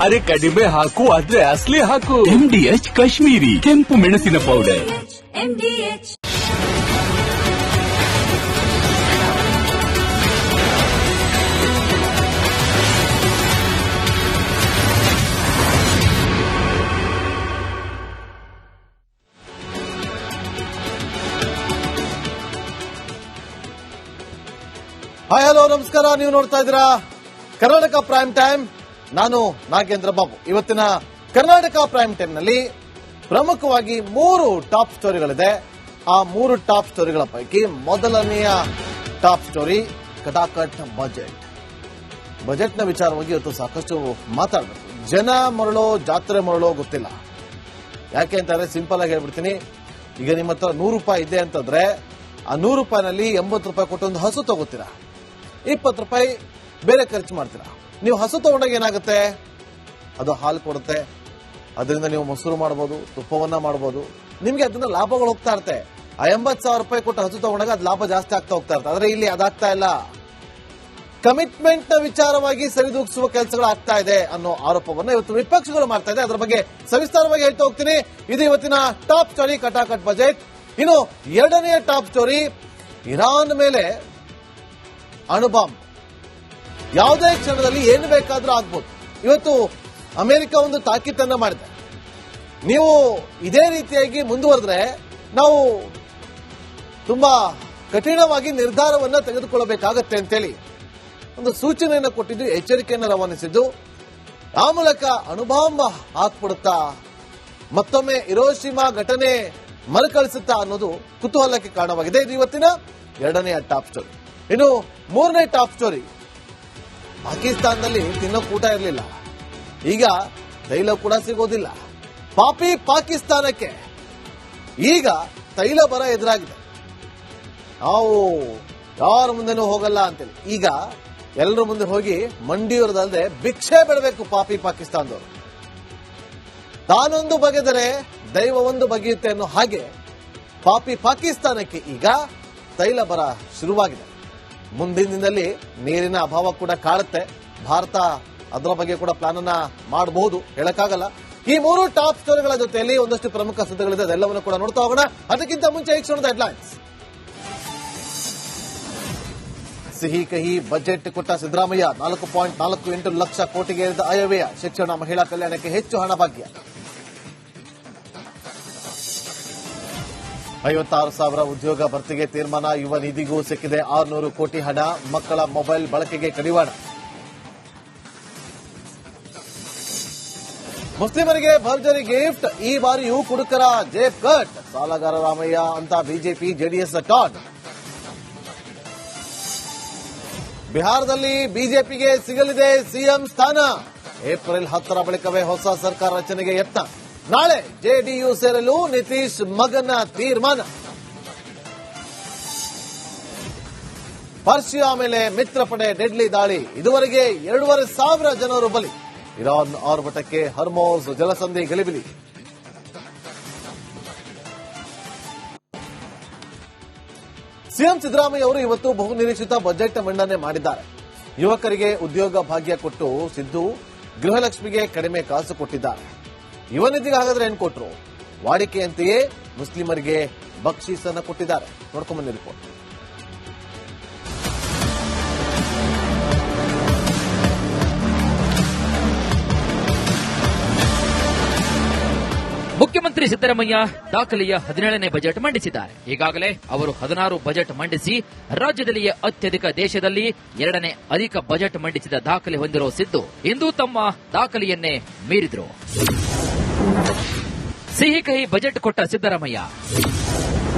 ಅರೆ ಕಡಿಮೆ ಹಾಕು ಆದ್ರೆ ಅಸಲಿ ಹಾಕು. MDH ಕಾಶ್ಮೀರಿ ಕೆಂಪು ಮೆಣಸಿನ ಪೌಡರ್. MDH. ಹಾಯ್ ಹಲೋ ನಮಸ್ಕಾರ. ನೀವು ನೋಡ್ತಾ ಇದ್ದೀರಾ ಕರ್ನಾಟಕ ಪ್ರೈಮ್ ಟೈಮ್. ನಾನು ನಾಗೇಂದ್ರ ಬಾಬು. ಇವತ್ತಿನ ಕರ್ನಾಟಕ ಪ್ರೈಮ್ ಟೈಮ್ ನಲ್ಲಿ ಪ್ರಮುಖವಾಗಿ 3 ಟಾಪ್ ಸ್ಟೋರಿಗಳಿದೆ. ಆ 3 ಟಾಪ್ ಸ್ಟೋರಿಗಳ ಪೈಕಿ ಮೊದಲನೆಯ ಟಾಪ್ ಸ್ಟೋರಿ ಕಟಾಕಟ್ ಬಜೆಟ್ನ ವಿಚಾರವಾಗಿ ಇವತ್ತು ಸಾಕಷ್ಟು ಮಾತಾಡಬೇಕು. ಜನ ಮರಳೋ ಜಾತ್ರೆ ಮರಳೋ ಗೊತ್ತಿಲ್ಲ. ಯಾಕೆ ಅಂತಂದ್ರೆ ಸಿಂಪಲ್ ಆಗಿ ಹೇಳ್ಬಿಡ್ತೀನಿ. ಈಗ ನಿಮ್ಮ ಹತ್ರ 100 ರೂಪಾಯಿ ಇದೆ ಅಂತಂದ್ರೆ ಆ 100 ರೂಪಾಯಿನಲ್ಲಿ 80 ರೂಪಾಯಿ ಕೊಟ್ಟು ಒಂದು ಹಸು ತಗೋತೀರಾ, 20 ರೂಪಾಯಿ ಬೇರೆ ಖರ್ಚು ಮಾಡ್ತೀರಾ. ನೀವು ಹಸು ತಗೊಂಡಾಗ ಏನಾಗುತ್ತೆ, ಅದು ಹಾಲು ಕೊಡುತ್ತೆ, ಅದರಿಂದ ನೀವು ಮೊಸರು ಮಾಡಬಹುದು, ತುಪ್ಪವನ್ನ ಮಾಡಬಹುದು, ನಿಮ್ಗೆ ಅದನ್ನ ಲಾಭಗಳು ಹೋಗ್ತಾ ಇರುತ್ತೆ. ಆ 80,000 ರೂಪಾಯಿ ಕೊಟ್ಟು ಹಸು ತಗೊಂಡಾಗ ಅದು ಲಾಭ ಜಾಸ್ತಿ ಆಗ್ತಾ ಹೋಗ್ತಾ ಇರುತ್ತೆ. ಆದ್ರೆ ಇಲ್ಲಿ ಅದಾಗ್ತಾ ಇಲ್ಲ. ಕಮಿಟ್ಮೆಂಟ್ ನ ವಿಚಾರವಾಗಿ ಸರಿದೂಗಿಸುವ ಕೆಲಸಗಳು ಆಗ್ತಾ ಇದೆ ಅನ್ನೋ ಆರೋಪವನ್ನು ಇವತ್ತು ವಿಪಕ್ಷಗಳು ಮಾಡ್ತಾ ಇದೆ. ಅದರ ಬಗ್ಗೆ ಸವಿಸ್ತಾರವಾಗಿ ಹೇಳ್ತಾ ಹೋಗ್ತೀನಿ. ಇದು ಇವತ್ತಿನ ಟಾಪ್ ಸ್ಟೋರಿ ಕಟಾಕಟ್ ಬಜೆಟ್. ಇನ್ನು ಎರಡನೆಯ ಟಾಪ್ ಸ್ಟೋರಿ ಇರಾನ್ ಮೇಲೆ ಅಣುಬಾಂಬ್. ಯಾವುದೇ ಕ್ಷಣದಲ್ಲಿ ಏನು ಬೇಕಾದ್ರೂ ಆಗ್ಬೋದು. ಇವತ್ತು ಅಮೆರಿಕ ಒಂದು ತಾಕೀತನ್ನ ಮಾಡಿದೆ. ನೀವು ಇದೇ ರೀತಿಯಾಗಿ ಮುಂದುವರೆದ್ರೆ ನಾವು ತುಂಬಾ ಕಠಿಣವಾಗಿ ನಿರ್ಧಾರವನ್ನ ತೆಗೆದುಕೊಳ್ಳಬೇಕಾಗತ್ತೆ ಅಂತೇಳಿ ಒಂದು ಸೂಚನೆಯನ್ನು ಕೊಟ್ಟಿದ್ದು, ಎಚ್ಚರಿಕೆಯನ್ನು ರವಾನಿಸಿದ್ದು. ಆ ಮೂಲಕ ಅಣುಬಾಂಬ್ ಹಾಕ್ಬಿಡುತ್ತಾ, ಮತ್ತೊಮ್ಮೆ ಹಿರೋಶಿಮಾ ಘಟನೆ ಮರುಕಳಿಸುತ್ತಾ ಅನ್ನೋದು ಕುತೂಹಲಕ್ಕೆ ಕಾರಣವಾಗಿದೆ. ಇದು ಇವತ್ತಿನ ಎರಡನೆಯ ಟಾಪ್ ಸ್ಟೋರಿ. ಇನ್ನು ಮೂರನೇ ಟಾಪ್ ಸ್ಟೋರಿ, ಪಾಕಿಸ್ತಾನದಲ್ಲಿ ತಿನ್ನೋ ಕೂಟ ಇರಲಿಲ್ಲ, ಈಗ ತೈಲ ಕೂಡ ಸಿಗೋದಿಲ್ಲ. ಪಾಪಿ ಪಾಕಿಸ್ತಾನಕ್ಕೆ ಈಗ ತೈಲ ಬರ ಎದುರಾಗಿದೆ. ನಾವು ಯಾರ ಮುಂದೆನೂ ಹೋಗಲ್ಲ ಅಂತೇಳಿ ಈಗ ಎಲ್ಲರ ಮುಂದೆ ಹೋಗಿ ಮಂಡಿಯವರದಲ್ಲದೆ ಭಿಕ್ಷೆ ಬಿಡಬೇಕು ಪಾಪಿ ಪಾಕಿಸ್ತಾನದವರು. ತಾನೊಂದು ಬಗೆದರೆ ದೈವ ಒಂದು ಬಗೆಯುತ್ತೆ ಅನ್ನೋ ಹಾಗೆ ಪಾಪಿ ಪಾಕಿಸ್ತಾನಕ್ಕೆ ಈಗ ತೈಲ ಬರ ಶುರುವಾಗಿದೆ. ಮುಂದಿನ ದಿನದಲ್ಲಿ ನೀರಿನ ಅಭಾವ ಕೂಡ ಕಾಡುತ್ತೆ. ಭಾರತ ಅದರ ಬಗ್ಗೆ ಕೂಡ ಪ್ಲಾನ್ ಅನ್ನ ಮಾಡಬಹುದು, ಹೇಳಕ್ಕಾಗಲ್ಲ. ಈ 3 ಟಾಪ್ ಸ್ಟೋರಿಗಳ ಜೊತೆಯಲ್ಲಿ ಒಂದಷ್ಟು ಪ್ರಮುಖ ಸುದ್ದಿಗಳಿದೆ, ಅದೆಲ್ಲವನ್ನು ಕೂಡ ನೋಡ್ತಾ ಹೋಗೋಣ. ಅದಕ್ಕಿಂತ ಮುಂಚೆ ಈ ಕ್ಷಣದ ಹೆಡ್ಲೈನ್ಸ್. ಸಿಹಿ ಕಹಿ ಬಜೆಟ್ ಕೊಟ್ಟ ಸಿದ್ದರಾಮಯ್ಯ. 4.48 ಲಕ್ಷ ಕೋಟಿಗೆ ಏರಿದ ಆಯವ್ಯಯ. ಶಿಕ್ಷಣ, ಮಹಿಳಾ ಕಲ್ಯಾಣಕ್ಕೆ ಹೆಚ್ಚು ಹಣ ಭಾಗ್ಯ. 56,000 ಉದ್ಯೋಗ ಭರ್ತಿಗೆ ತೀರ್ಮಾನ. ಯುವ ನಿಧಿಗೂ ಸಿಕ್ಕಿದೆ 600 ಕೋಟಿ ಹಣ. ಮಕ್ಕಳ ಮೊಬೈಲ್ ಬಳಕೆಗೆ ಕಡಿವಾಣ. ಮುಸ್ಲಿಮರಿಗೆ ಭರ್ಜರಿ ಗಿಫ್ಟ್. ಈ ಬಾರಿಯೂ ಕುಡುಕರ ಜೇಬ್ ಕಟ್. ಸಾಲಗಾರ ರಾಮಯ್ಯ ಅಂತ ಬಿಜೆಪಿ ಜೆಡಿಎಸ್ ಟಾಡ್. ಬಿಹಾರದಲ್ಲಿ ಬಿಜೆಪಿಗೆ ಸಿಗಲಿದೆ ಸಿಎಂ ಸ್ಥಾನ. ಏಪ್ರಿಲ್ 10ರ ಬಳಿಕವೇ ಹೊಸ ಸರ್ಕಾರ ರಚನೆಗೆ ಯತ್ನ. ನಾಳೆ ಜೆಡಿಯು ಸೇರಲು ನಿತೀಶ್ ಮಗನ ತೀರ್ಮಾನ. ಪರ್ಷಿಯಾ ಮೇಲೆ ಮಿತ್ರಪಡೆ ಡೆಡ್ಲಿ ದಾಳಿ. ಇದುವರೆಗೆ 2,500 ಜನರು ಬಲಿ. ಇರಾನ್ ಆರ್ಭಟಕ್ಕೆ ಹರ್ಮೋಸ್ ಜಲಸಂಧಿ ಗಲಿಬಿಲಿ. ಸಿಎಂ ಸಿದ್ದರಾಮಯ್ಯ ಅವರು ಇವತ್ತು ಬಹುನಿರೀಕ್ಷಿತ ಬಜೆಟ್ ಮಂಡನೆ ಮಾಡಿದ್ದಾರೆ. ಯುವಕರಿಗೆ ಉದ್ಯೋಗ ಭಾಗ್ಯ ಕೊಟ್ಟು ಸಿದ್ದು, ಗೃಹಲಕ್ಷ್ಮಿಗೆ ಕಡಿಮೆ ಕಾಸು ಕೊಟ್ಟಿದ್ದಾರೆ. ಯುವ ನಿಧಿಗೆ ಹಾಗಾದ್ರೆ ಏನ್ ಕೊಟ್ರು? ವಾಡಿಕೆಯಂತೆಯೇ ಮುಸ್ಲಿಮರಿಗೆ ಬಕ್ಷೀಸನ್ನ ಕೊಟ್ಟಿದ್ದಾರೆ. ನೋಡ್ಕೊಂಡ್ಬನ್ನಿ ರಿಪೋರ್ಟ್. ಮುಖ್ಯಮಂತ್ರಿ ಸಿದ್ದರಾಮಯ್ಯ ದಾಖಲೆಯ 17ನೇ ಬಜೆಟ್ ಮಂಡಿಸಿದ್ದಾರೆ. ಈಗಾಗಲೇ ಅವರು 16 ಬಜೆಟ್ ಮಂಡಿಸಿ ರಾಜ್ಯದಲ್ಲಿಯೇ ಅತ್ಯಧಿಕ, ದೇಶದಲ್ಲಿ 2ನೇ ಅಧಿಕ ಬಜೆಟ್ ಮಂಡಿಸಿದ ದಾಖಲೆ ಹೊಂದಿರುವ ಸಿದ್ದು ಇಂದು ತಮ್ಮ ದಾಖಲೆಯನ್ನೇ ಮೀರಿದ್ರು. ಸಿಹಿ ಕಹಿ ಬಜೆಟ್ ಕೊಟ್ಟ ಸಿದ್ದರಾಮಯ್ಯ.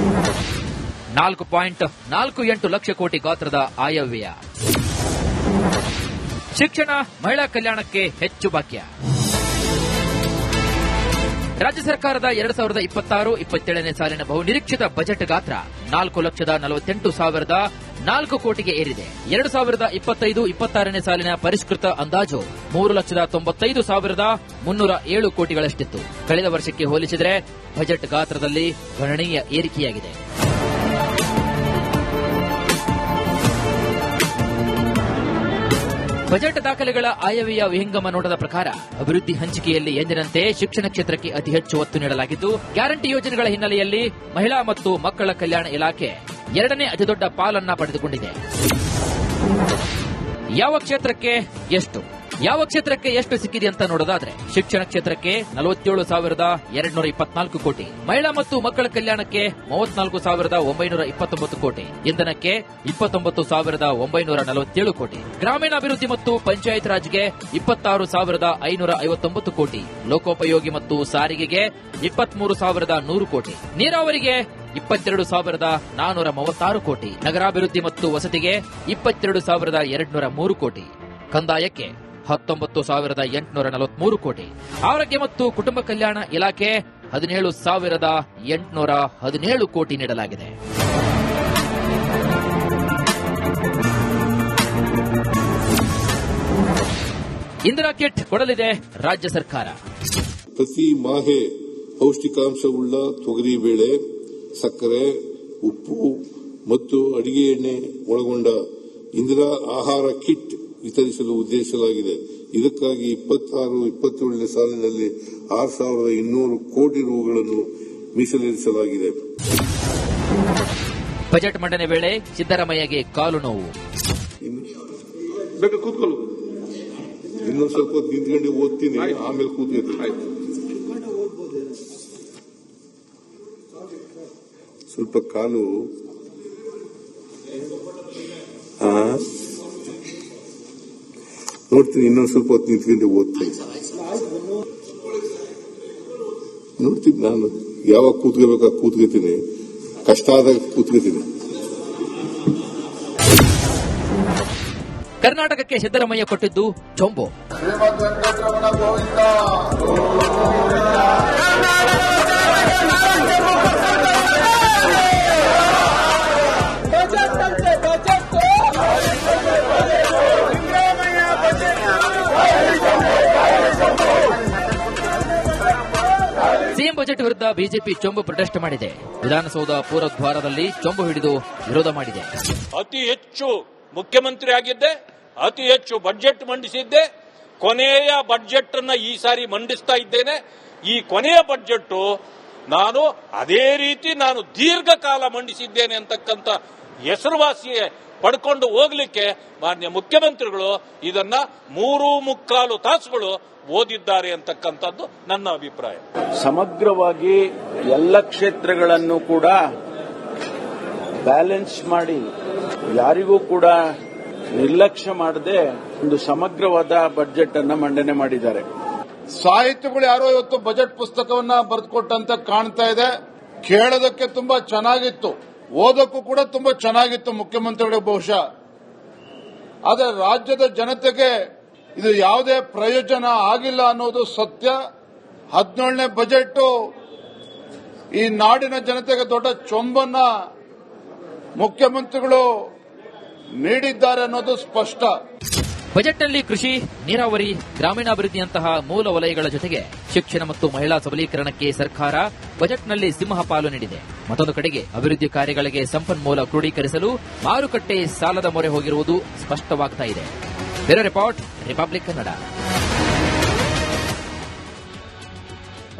4.48 ಲಕ್ಷ ಕೋಟಿ ಗಾತ್ರದ ಆಯವ್ಯಯ. ಶಿಕ್ಷಣ, ಮಹಿಳಾ ಕಲ್ಯಾಣಕ್ಕೆ ಹೆಚ್ಚು ಭಾಗ್ಯ. ರಾಜ್ಯ ಸರ್ಕಾರದ 2026-27ನೇ ಸಾಲಿನ ಬಹುನಿರೀಕ್ಷಿತ ಬಜೆಟ್ ಗಾತ್ರ 4,48,004 ಕೋಟಿಗೆ ಏರಿದೆ. 2025-26ನೇ ಸಾಲಿನ ಪರಿಷ್ಕೃತ ಅಂದಾಜು 3,95,307 ಕೋಟಿಗಳಷ್ಟಿತ್ತು. ಕಳೆದ ವರ್ಷಕ್ಕೆ ಹೋಲಿಸಿದರೆ ಬಜೆಟ್ ಗಾತ್ರದಲ್ಲಿ ಗಣನೀಯ ಏರಿಕೆಯಾಗಿದೆ. ಬಜೆಟ್ ದಾಖಲೆಗಳ ಆಯವ್ಯಯ ವಿಹಂಗಮ ನೋಟದ ಪ್ರಕಾರ ಅಭಿವೃದ್ಧಿ ಹಂಚಿಕೆಯಲ್ಲಿ ಎಂದಿನಂತೆ ಶಿಕ್ಷಣ ಕ್ಷೇತ್ರಕ್ಕೆ ಅತಿ ಹೆಚ್ಚು ಒತ್ತು ನೀಡಲಾಗಿದ್ದು, ಗ್ಯಾರಂಟಿ ಯೋಜನೆಗಳ ಹಿನ್ನೆಲೆಯಲ್ಲಿ ಮಹಿಳಾ ಮತ್ತು ಮಕ್ಕಳ ಕಲ್ಯಾಣ ಇಲಾಖೆ ಎರಡನೇ ಅತಿದೊಡ್ಡ ಪಾಲನ್ನ ಪಡೆದುಕೊಂಡಿದೆ. ಯಾವ ಕ್ಷೇತ್ರಕ್ಕೆ ಎಷ್ಟು ಸಿಕ್ಕಿದೆ ಅಂತ ನೋಡೋದಾದ್ರೆ, ಶಿಕ್ಷಣ ಕ್ಷೇತ್ರಕ್ಕೆ 47,224 ಕೋಟಿ, ಮಹಿಳಾ ಮತ್ತು ಮಕ್ಕಳ ಕಲ್ಯಾಣಕ್ಕೆ 34,929 ಕೋಟಿ, ಇಂಧನಕ್ಕೆ 29,947 ಕೋಟಿ, ಗ್ರಾಮೀಣಾಭಿವೃದ್ಧಿ ಮತ್ತು ಪಂಚಾಯತ್ ರಾಜ್ಗೆ 26,559 ಕೋಟಿ, ಲೋಕೋಪಯೋಗಿ ಮತ್ತು ಸಾರಿಗೆಗೆ 23,100 ಕೋಟಿ, ನೀರಾವರಿಗೆ 22,436 ಕೋಟಿ, ನಗರಾಭಿವೃದ್ಧಿ ಮತ್ತು ವಸತಿಗೆ 22,203 ಕೋಟಿ, ಕಂದಾಯಕ್ಕೆ 19,843 ಕೋಟಿ, ಆರೋಗ್ಯ ಮತ್ತು ಕುಟುಂಬ ಕಲ್ಯಾಣ ಇಲಾಖೆ 17,817 ಕೋಟಿ ನೀಡಲಾಗಿದೆ. ಇಂದಿರಾ ಕಿಟ್ ಕೊಡಲಿದೆ ರಾಜ್ಯ ಸರ್ಕಾರ. ಪ್ರತಿ ಮಾಹೆ ಪೌಷ್ಟಿಕಾಂಶವುಳ್ಳ ತೊಗರಿಬೇಳೆ, ಸಕ್ಕರೆ, ಉಪ್ಪು ಮತ್ತು ಅಡಿಗೆ ಎಣ್ಣೆ ಒಳಗೊಂಡ ಇಂದಿರಾ ಆಹಾರ ಕಿಟ್ ವಿತರಿಸಲು ಉದ್ದೇಶಿಸಲಾಗಿದೆ. ಇದಕ್ಕಾಗಿ 26-27 ಸಾಲಿನಲ್ಲಿ 6,200 ಕೋಟಿ ರೂಗಳನ್ನು ಮೀಸಲಿರಿಸಲಾಗಿದೆ. ಬಜೆಟ್ ಮಂಡನೆ ವೇಳೆ ಸಿದ್ದರಾಮಯ್ಯಗೆ ಕಾಲು ನೋವು. ಬೇಕಾ ಕೂತ್ಕೊಳ್ಳು, ಇನ್ನೊಂದು ಸ್ವಲ್ಪ ನಿಂತ್ಕೊಂಡು ಓದ್ತೀನಿ, ಆಮೇಲೆ ಕೂತ್ಕೊಳ್ತೀನಿ. ಸ್ವಲ್ಪ ಕಾಲು ನೋಡ್ತೀನಿ, ಇನ್ನೊಂದು ಸ್ವಲ್ಪ ಹೊತ್ತು ನಿಂತ್ಕೊಂಡು ಓದ್ತೀನಿ. ನೋಡ್ತೀನಿ, ನಾನು ಯಾವಾಗ ಕೂತ್ಕೋಬೇಕಾಗ ಕೂತ್ಕೋತೀನಿ, ಕಷ್ಟ ಆದಾಗ ಕೂತ್ಕೋತೀನಿ. ಕರ್ನಾಟಕಕ್ಕೆ ಸಿದ್ದರಾಮಯ್ಯ ಕೊಟ್ಟಿದ್ದು ಚೊಂಬು. ಸಿಎಂ ಬಜೆಟ್ ವಿರುದ್ಧ ಬಿಜೆಪಿ ಚೊಂಬು ಪ್ರೊಟೆಸ್ಟ್ ಮಾಡಿದೆ. ವಿಧಾನಸೌಧ ಪೂರ್ವದ್ವಾರದಲ್ಲಿ ಚೊಂಬು ಹಿಡಿದು ವಿರೋಧ ಮಾಡಿದೆ. ಅತಿ ಹೆಚ್ಚು ಮುಖ್ಯಮಂತ್ರಿ ಆಗಿದ್ದೆ, ಅತಿ ಹೆಚ್ಚು ಬಜೆಟ್ ಮಂಡಿಸಿದ್ದೆ, ಕೊನೆಯ ಬಜೆಟ್ ಅನ್ನ ಈ ಸಾರಿ ಮಂಡಿಸ್ತಾ ಇದ್ದೇನೆ. ಈ ಕೊನೆಯ ಬಜೆಟ್ ನಾನು ಅದೇ ರೀತಿ ದೀರ್ಘಕಾಲ ಮಂಡಿಸಿದ್ದೇನೆ ಅಂತಕ್ಕಂಥ ಹೆಸರುವಾಸಿ ಪಡ್ಕೊಂಡು ಹೋಗ್ಲಿಕ್ಕೆ ಮಾನ್ಯ ಮುಖ್ಯಮಂತ್ರಿಗಳು ಇದನ್ನ 3.25 ತಾಸುಗಳು ಓದಿದ್ದಾರೆ ಅಂತಕ್ಕಂಥದ್ದು ನನ್ನ ಅಭಿಪ್ರಾಯ. ಸಮಗ್ರವಾಗಿ ಎಲ್ಲ ಕ್ಷೇತ್ರಗಳನ್ನು ಕೂಡ ಬ್ಯಾಲೆನ್ಸ್ ಮಾಡಿ, ಯಾರಿಗೂ ಕೂಡ ನಿರ್ಲಕ್ಷ್ಯ ಮಾಡದೆ ಒಂದು ಸಮಗ್ರವಾದ ಬಜೆಟ್ ಅನ್ನ ಮಂಡನೆ ಮಾಡಿದ್ದಾರೆ. ಸಾಹಿತಿಗಳು ಯಾರೋ ಇವತ್ತು ಬಜೆಟ್ ಪುಸ್ತಕವನ್ನ ಬರೆದುಕೊಟ್ಟಂತ ಕಾಣ್ತಾ ಇದೆ. ಕೇಳೋದಕ್ಕೆ ತುಂಬಾ ಚೆನ್ನಾಗಿತ್ತು, ಓದಕ್ಕೂ ಕೂಡ ತುಂಬಾ ಚೆನ್ನಾಗಿತ್ತು ಮುಖ್ಯಮಂತ್ರಿಗಳಿಗೆ ಬಹುಶಃ. ಆದರೆ ರಾಜ್ಯದ ಜನತೆಗೆ ಇದು ಯಾವುದೇ ಪ್ರಯೋಜನ ಆಗಿಲ್ಲ ಅನ್ನೋದು ಸತ್ಯ. 17ನೇ ಬಜೆಟ್ ಈ ನಾಡಿನ ಜನತೆಗೆ ದೊಡ್ಡ ಚೊಂಬನ್ನ ಮುಖ್ಯಮಂತ್ರಿಗಳು ನೀಡಿದ್ದಾರೆ ಅನ್ನೋದು ಸ್ಪಷ್ಟ. ಬಜೆಟ್ನಲ್ಲಿ ಕೃಷಿ, ನೀರಾವರಿ, ಗ್ರಾಮೀಣಾಭಿವೃದ್ಧಿಯಂತಹ ಮೂಲ ವಲಯಗಳ ಜೊತೆಗೆ ಶಿಕ್ಷಣ ಮತ್ತು ಮಹಿಳಾ ಸಬಲೀಕರಣಕ್ಕೆ ಸರ್ಕಾರ ಬಜೆಟ್ನಲ್ಲಿ ಸಿಂಹ ಪಾಲು ನೀಡಿದೆ. ಮತ್ತೊಂದು ಕಡೆಗೆ ಅಭಿವೃದ್ಧಿ ಕಾರ್ಯಗಳಿಗೆ ಸಂಪನ್ಮೂಲ ಕ್ರೋಢೀಕರಿಸಲು ಮಾರುಕಟ್ಟೆ ಸಾಲದ ಮೊರೆ ಹೋಗಿರುವುದು ಸ್ಪಷ್ಟವಾಗ್ತಾ ಇದೆ. Bureau report, Republic Kannada.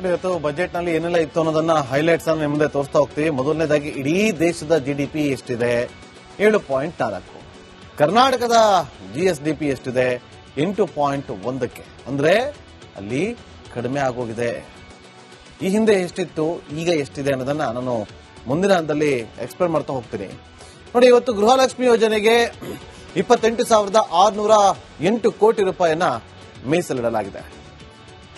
ಇವತ್ತು ಬಜೆಟ್ನಲ್ಲಿ ಏನೆಲ್ಲ ಇತ್ತು ಅನ್ನೋದನ್ನ ಹೈಲೈಟ್ಸ್ ಅನ್ನು ಮುಂದೆ ತೋರಿಸ್ತಾ ಹೋಗ್ತೀವಿ. ಮೊದಲನೇದಾಗಿ ಇಡೀ ದೇಶದ ಜಿಡಿಪಿ ಎಷ್ಟಿದೆ? 7.4. ಕರ್ನಾಟಕದ ಜಿಎಸ್ಡಿಪಿ ಎಷ್ಟಿದೆ? 8.1. ಅಂದ್ರೆ ಅಲ್ಲಿ ಕಡಿಮೆ ಆಗೋಗಿದೆ. ಈ ಹಿಂದೆ ಎಷ್ಟಿತ್ತು, ಈಗ ಎಷ್ಟಿದೆ ಅನ್ನೋದನ್ನ ನಾನು ಮುಂದಿನ ಹಂತದಲ್ಲಿ ಎಕ್ಸ್ಪ್ಲೇನ್ ಮಾಡ್ತಾ ಹೋಗ್ತೀನಿ. ನೋಡಿ, ಇವತ್ತು ಗೃಹಲಕ್ಷ್ಮಿ ಯೋಜನೆಗೆ 28,608 ಕೋಟಿ ರೂಪಾಯಿಯನ್ನ ಮೀಸಲಿಡಲಾಗಿದೆ.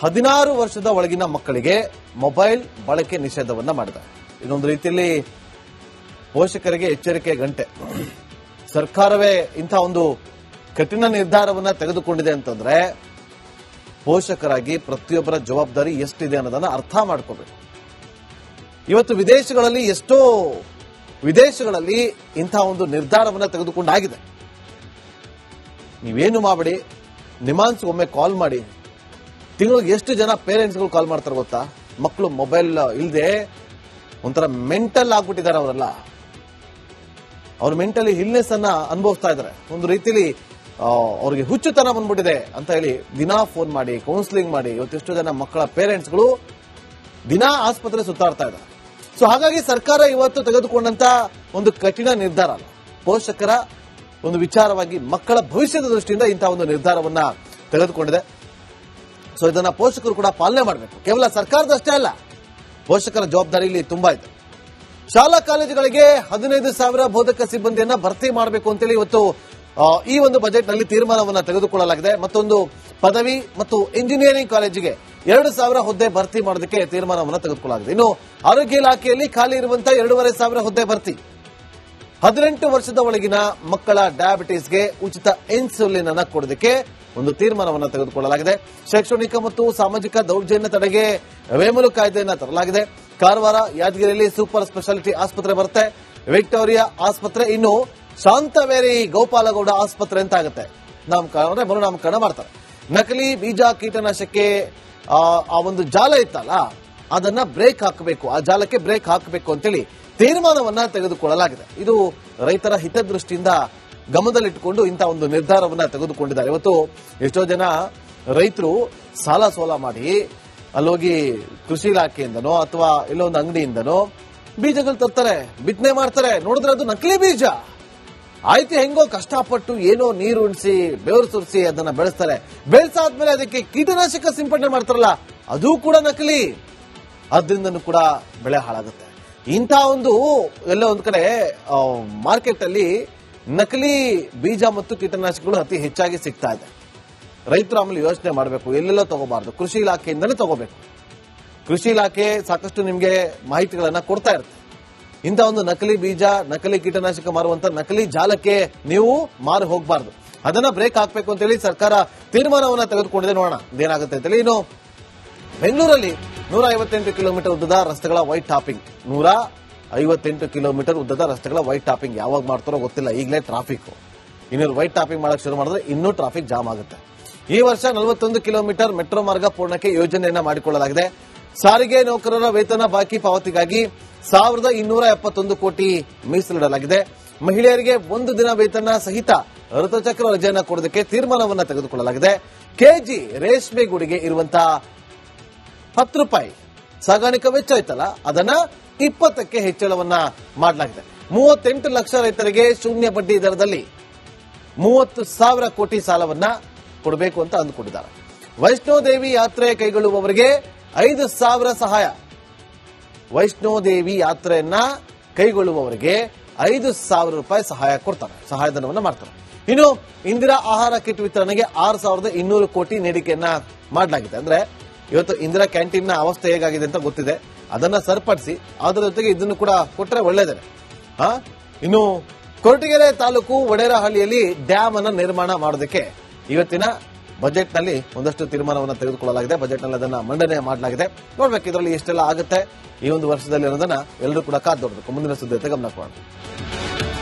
16 ವರ್ಷದ ಒಳಗಿನ ಮಕ್ಕಳಿಗೆ ಮೊಬೈಲ್ ಬಳಕೆ ನಿಷೇಧವನ್ನ ಮಾಡಿದೆ. ಇದೊಂದು ರೀತಿಯಲ್ಲಿ ಪೋಷಕರಿಗೆ ಎಚ್ಚರಿಕೆ ಗಂಟೆ. ಸರ್ಕಾರವೇ ಇಂಥ ಒಂದು ಕಠಿಣ ನಿರ್ಧಾರವನ್ನ ತೆಗೆದುಕೊಂಡಿದೆ ಅಂತಂದ್ರೆ ಪೋಷಕರಾಗಿ ಪ್ರತಿಯೊಬ್ಬರ ಜವಾಬ್ದಾರಿ ಎಷ್ಟಿದೆ ಅನ್ನೋದನ್ನ ಅರ್ಥ ಮಾಡ್ಕೋಬೇಕು. ಇವತ್ತು ವಿದೇಶಗಳಲ್ಲಿ ಇಂಥ ಒಂದು ನಿರ್ಧಾರವನ್ನ ತೆಗೆದುಕೊಂಡಾಗಿದೆ. ನೀವೇನು ಮಾಡಬೇಡಿ, ನಿಮಾನ್ಸ್ ಒಮ್ಮೆ ಕಾಲ್ ಮಾಡಿ. ತಿಂಗಳಿಗೆ ಎಷ್ಟು ಜನ ಪೇರೆಂಟ್ಸ್ಗಳು ಕಾಲ್ ಮಾಡ್ತಾರೆ ಗೊತ್ತಾ? ಮಕ್ಕಳು ಮೊಬೈಲ್ ಇಲ್ಲದೆ ಒಂಥರ ಮೆಂಟಲ್ ಆಗ್ಬಿಟ್ಟಿದ್ದಾರೆ. ಅವರೆಲ್ಲ ಅವ್ರ ಮೆಂಟಲಿ ಇಲ್ನೆಸ್ ಅನ್ನ ಅನುಭವಿಸ್ತಾ ಇದ್ದಾರೆ. ಒಂದು ರೀತಿಯಲ್ಲಿ ಅವ್ರಿಗೆ ಹುಚ್ಚುತನ ಬಂದ್ಬಿಟ್ಟಿದೆ ಅಂತ ಹೇಳಿ ದಿನಾ ಫೋನ್ ಮಾಡಿ ಕೌನ್ಸಿಲಿಂಗ್ ಮಾಡಿ ಇವತ್ತೆಷ್ಟೋ ಜನ ಮಕ್ಕಳ ಪೇರೆಂಟ್ಸ್ಗಳು ದಿನಾ ಆಸ್ಪತ್ರೆ ಸುತ್ತಾಡ್ತಾ ಇದ್ದಾರೆ. ಸೊ ಹಾಗಾಗಿ ಸರ್ಕಾರ ಇವತ್ತು ತೆಗೆದುಕೊಂಡಂತ ಒಂದು ಕಠಿಣ ನಿರ್ಧಾರ ಅಲ್ಲ, ಪೋಷಕರ ಒಂದು ವಿಚಾರವಾಗಿ ಮಕ್ಕಳ ಭವಿಷ್ಯದ ದೃಷ್ಟಿಯಿಂದ ಇಂತಹ ಒಂದು ನಿರ್ಧಾರವನ್ನ ತೆಗೆದುಕೊಂಡಿದೆ. ಸೊ ಇದನ್ನ ಪೋಷಕರು ಕೂಡ ಪಾಲನೆ ಮಾಡಬೇಕು. ಕೇವಲ ಸರ್ಕಾರದಷ್ಟೇ ಅಲ್ಲ, ಪೋಷಕರ ಜವಾಬ್ದಾರಿ ಇಲ್ಲಿ ತುಂಬಾ ಇದೆ. ಶಾಲಾ ಕಾಲೇಜುಗಳಿಗೆ 15,000 ಬೋಧಕ ಸಿಬ್ಬಂದಿಯನ್ನ ಭರ್ತಿ ಮಾಡಬೇಕು ಅಂತೇಳಿ ಇವತ್ತು ಈ ಒಂದು ಬಜೆಟ್ ನಲ್ಲಿ ತೀರ್ಮಾನವನ್ನ ತೆಗೆದುಕೊಳ್ಳಲಾಗಿದೆ. ಮತ್ತೊಂದು ಪದವಿ ಮತ್ತು ಇಂಜಿನಿಯರಿಂಗ್ ಕಾಲೇಜಿಗೆ 2,000 ಹುದ್ದೆ ಭರ್ತಿ ಮಾಡೋದಕ್ಕೆ ತೀರ್ಮಾನವನ್ನು ತೆಗೆದುಕೊಳ್ಳಲಾಗಿದೆ. ಇನ್ನು ಆರೋಗ್ಯ ಇಲಾಖೆಯಲ್ಲಿ ಖಾಲಿ ಇರುವಂತಹ 2,500 ಹುದ್ದೆ ಭರ್ತಿ, 18 ವರ್ಷದ ಒಳಗಿನ ಮಕ್ಕಳ ಡಯಾಬಿಟಿಸ್ಗೆ ಉಚಿತ ಇನ್ಸುಲಿನ್ ಅನ್ನು ಕೊಡೋದಕ್ಕೆ ಒಂದು ತೀರ್ಮಾನವನ್ನು ತೆಗೆದುಕೊಳ್ಳಲಾಗಿದೆ. ಶೈಕ್ಷಣಿಕ ಮತ್ತು ಸಾಮಾಜಿಕ ದೌರ್ಜನ್ಯ ತಡೆಗೆ ವೇಮೂಲು ಕಾಯ್ದೆಯನ್ನು ತರಲಾಗಿದೆ. ಕಾರವಾರ, ಯಾದಗಿರಿಯಲ್ಲಿ ಸೂಪರ್ ಸ್ಪೆಷಾಲಿಟಿ ಆಸ್ಪತ್ರೆ ಬರುತ್ತೆ, ವಿಕ್ಟೋರಿಯಾ ಆಸ್ಪತ್ರೆ, ಇನ್ನು ಶಾಂತವೇರಿ ಗೋಪಾಲಗೌಡ ಆಸ್ಪತ್ರೆ ಅಂತ ಆಗುತ್ತೆ. ಮರುನಾಮಕರಣ ಮಾಡ್ತಾರೆ. ನಕಲಿ ಬೀಜ ಕೀಟನಾಶಕ್ಕೆ ಆ ಒಂದು ಜಾಲ ಇತ್ತಲ್ಲ, ಅದನ್ನ ಬ್ರೇಕ್ ಹಾಕಬೇಕು, ಆ ಜಾಲಕ್ಕೆ ಬ್ರೇಕ್ ಹಾಕಬೇಕು ಅಂತೇಳಿ ತೀರ್ಮಾನವನ್ನ ತೆಗೆದುಕೊಳ್ಳಲಾಗಿದೆ. ಇದು ರೈತರ ಹಿತದೃಷ್ಟಿಯಿಂದ ಗಮನದಲ್ಲಿಟ್ಟುಕೊಂಡು ಇಂತಹ ಒಂದು ನಿರ್ಧಾರವನ್ನ ತೆಗೆದುಕೊಂಡಿದ್ದಾರೆ. ಇವತ್ತು ಎಷ್ಟೋ ಜನ ರೈತರು ಸಾಲ ಸೋಲ ಮಾಡಿ ಅಲ್ಲೋಗಿ ಕೃಷಿ ಇಲಾಖೆಯಿಂದನೋ ಅಥವಾ ಎಲ್ಲೋ ಒಂದು ಅಂಗಡಿಯಿಂದನೋ ಬೀಜಗಳು ತರ್ತಾರೆ, ಬಿತ್ತನೆ ಮಾಡ್ತಾರೆ. ನೋಡಿದ್ರೆ ಅದು ನಕಲಿ ಬೀಜ. ಆಯ್ತು, ಹೆಂಗೋ ಕಷ್ಟಪಟ್ಟು ಏನೋ ನೀರು ಉಣಿಸಿ ಬೆವರು ಸುರಿಸಿ ಅದನ್ನ ಬೆಳೆಸ್ತಾರೆ. ಬೆಳೆಸಾದ್ಮೇಲೆ ಅದಕ್ಕೆ ಕೀಟನಾಶಕ ಸಿಂಪಡಣೆ ಮಾಡ್ತಾರಲ್ಲ, ಅದು ಕೂಡ ನಕಲಿ. ಅದರಿಂದನೂ ಕೂಡ ಬೆಳೆ ಹಾಳಾಗುತ್ತೆ. ಇಂಥ ಒಂದು ಎಲ್ಲ ಒಂದ್ ಕಡೆ ಮಾರ್ಕೆಟ್ ಅಲ್ಲಿ ನಕಲಿ ಬೀಜ ಮತ್ತು ಕೀಟನಾಶಕಗಳು ಅತಿ ಹೆಚ್ಚಾಗಿ ಸಿಗ್ತಾ ಇದೆ. ರೈತರು ಆಮೇಲೆ ಯೋಚನೆ ಮಾಡಬೇಕು, ಎಲ್ಲೆಲ್ಲೋ ತಗೋಬಾರ್ದು, ಕೃಷಿ ಇಲಾಖೆಯಿಂದಲೇ ತಗೋಬೇಕು. ಕೃಷಿ ಇಲಾಖೆ ಸಾಕಷ್ಟು ನಿಮಗೆ ಮಾಹಿತಿಗಳನ್ನ ಕೊಡ್ತಾ ಇರುತ್ತೆ. ಇಂಥ ಒಂದು ನಕಲಿ ಬೀಜ, ನಕಲಿ ಕೀಟನಾಶಕ ಮಾರುವಂತ ನಕಲಿ ಜಾಲಕ್ಕೆ ನೀವು ಮಾರು ಹೋಗಬಾರ್ದು. ಅದನ್ನ ಬ್ರೇಕ್ ಹಾಕಬೇಕು ಅಂತೇಳಿ ಸರ್ಕಾರ ತೀರ್ಮಾನವನ್ನ ತೆಗೆದುಕೊಂಡಿದೆ. ನೋಡೋಣ ಇದೇನಾಗುತ್ತೆ ಅಂತೇಳಿ. ಇನ್ನು ಬೆಂಗಳೂರಲ್ಲಿ 158 ಕಿಲೋಮೀಟರ್ ಉದ್ದದ ರಸ್ತೆಗಳ ವೈಟ್ ಟಾಪಿಂಗ್, 158 ಕಿಲೋಮೀಟರ್ ಉದ್ದದ ರಸ್ತೆಗಳ ವೈಟ್ ಟಾಪಿಂಗ್ ಯಾವಾಗ ಮಾಡ್ತಾರೋ ಗೊತ್ತಿಲ್ಲ. ಈಗಲೇ ಟ್ರಾಫಿಕ್, ಇನ್ನು ವೈಟ್ ಟಾಪಿಂಗ್ ಮಾಡಕ್ ಶುರು ಮಾಡಿದ್ರೆ ಇನ್ನೂ ಟ್ರಾಫಿಕ್ ಜಾಮ್ ಆಗುತ್ತೆ. ಈ ವರ್ಷ 41 ಕಿಲೋಮೀಟರ್ ಮೆಟ್ರೋ ಮಾರ್ಗ ಪೂರ್ಣಕ್ಕೆ ಯೋಜನೆಯನ್ನ ಮಾಡಿಕೊಳ್ಳಲಾಗಿದೆ. ಸಾರಿಗೆ ನೌಕರರ ವೇತನ ಬಾಕಿ ಪಾವತಿಗಾಗಿ 1,271 ಕೋಟಿ ಮೀಸಲಿಡಲಾಗಿದೆ. ಮಹಿಳೆಯರಿಗೆ 1 ದಿನ ವೇತನ ಸಹಿತ ಋತುಚಕ್ರ ರಜೆಯನ್ನು ಕೊಡೋದಕ್ಕೆ ತೀರ್ಮಾನವನ್ನ ತೆಗೆದುಕೊಳ್ಳಲಾಗಿದೆ. ಕೆಜಿ ರೇಷ್ಮೆ ಗೂಡಿಗೆ ಇರುವಂತಹ 10 ರೂಪಾಯಿ ಸಾಗಾಣಿಕಾ ವೆಚ್ಚ ಐತಲ್ಲ, ಅದನ್ನ 20ಕ್ಕೆ ಹೆಚ್ಚಳವನ್ನ ಮಾಡಲಾಗಿದೆ. 38 ಲಕ್ಷ ರೈತರಿಗೆ ಶೂನ್ಯ ಬಡ್ಡಿ ದರದಲ್ಲಿ 30,000 ಕೋಟಿ ಸಾಲವನ್ನ ಕೊಡಬೇಕು ಅಂತ ಅಂದುಕೊಂಡಿದ್ದಾರೆ. ವೈಷ್ಣೋದೇವಿ ಯಾತ್ರೆ ಕೈಗೊಳ್ಳುವವರಿಗೆ 5,000 ಸಹಾಯ. ವೈಷ್ಣೋದೇವಿ ಯಾತ್ರೆಯನ್ನ ಕೈಗೊಳ್ಳುವವರಿಗೆ 5,000 ರೂಪಾಯಿ ಸಹಾಯ ಕೊಡ್ತಾರೆ, ಸಹಾಯಧನವನ್ನ ಮಾಡ್ತಾರೆ. ಇನ್ನು ಇಂದಿರಾ ಆಹಾರ ಕಿಟ್ ವಿತರಣೆಗೆ 6,200 ಕೋಟಿ ನೀಡಿಕೆಯನ್ನ ಮಾಡಲಾಗಿದೆ. ಅಂದ್ರೆ ಇವತ್ತು ಇಂದಿರಾ ಕ್ಯಾಂಟೀನ್ ನ ಅವಸ್ಥೆ ಹೇಗಾಗಿದೆ ಅಂತ ಗೊತ್ತಿದೆ, ಅದನ್ನ ಸರಿಪಡಿಸಿ ಅದರ ಜೊತೆಗೆ ಇದನ್ನು ಕೂಡ ಕೊಟ್ಟರೆ ಒಳ್ಳೇದೇ. ಇನ್ನು ಕೊರಟಗೆರೆ ತಾಲೂಕು ವಡೇರಹಳ್ಳಿಯಲ್ಲಿ ಡ್ಯಾಮ್ ಅನ್ನು ನಿರ್ಮಾಣ ಮಾಡೋದಕ್ಕೆ ಇವತ್ತಿನ ಬಜೆಟ್ ನಲ್ಲಿ ಒಂದಷ್ಟು ತೀರ್ಮಾನವನ್ನು ತೆಗೆದುಕೊಳ್ಳಲಾಗಿದೆ. ಬಜೆಟ್ ನಲ್ಲಿ ಅದನ್ನ ಮಂಡನೆ ಮಾಡಲಾಗಿದೆ. ನೋಡ್ಬೇಕು ಇದರಲ್ಲಿ ಎಷ್ಟೆಲ್ಲ ಆಗುತ್ತೆ ಈ ಒಂದು ವರ್ಷದಲ್ಲಿ ಅನ್ನೋದನ್ನ ಎಲ್ಲರೂ ಕೂಡ ಕಾದು ನೋಡಬೇಕು. ಮುಂದಿನ ಸುದ್ದಿ ಗಮನ ಕೊಡೋಣ.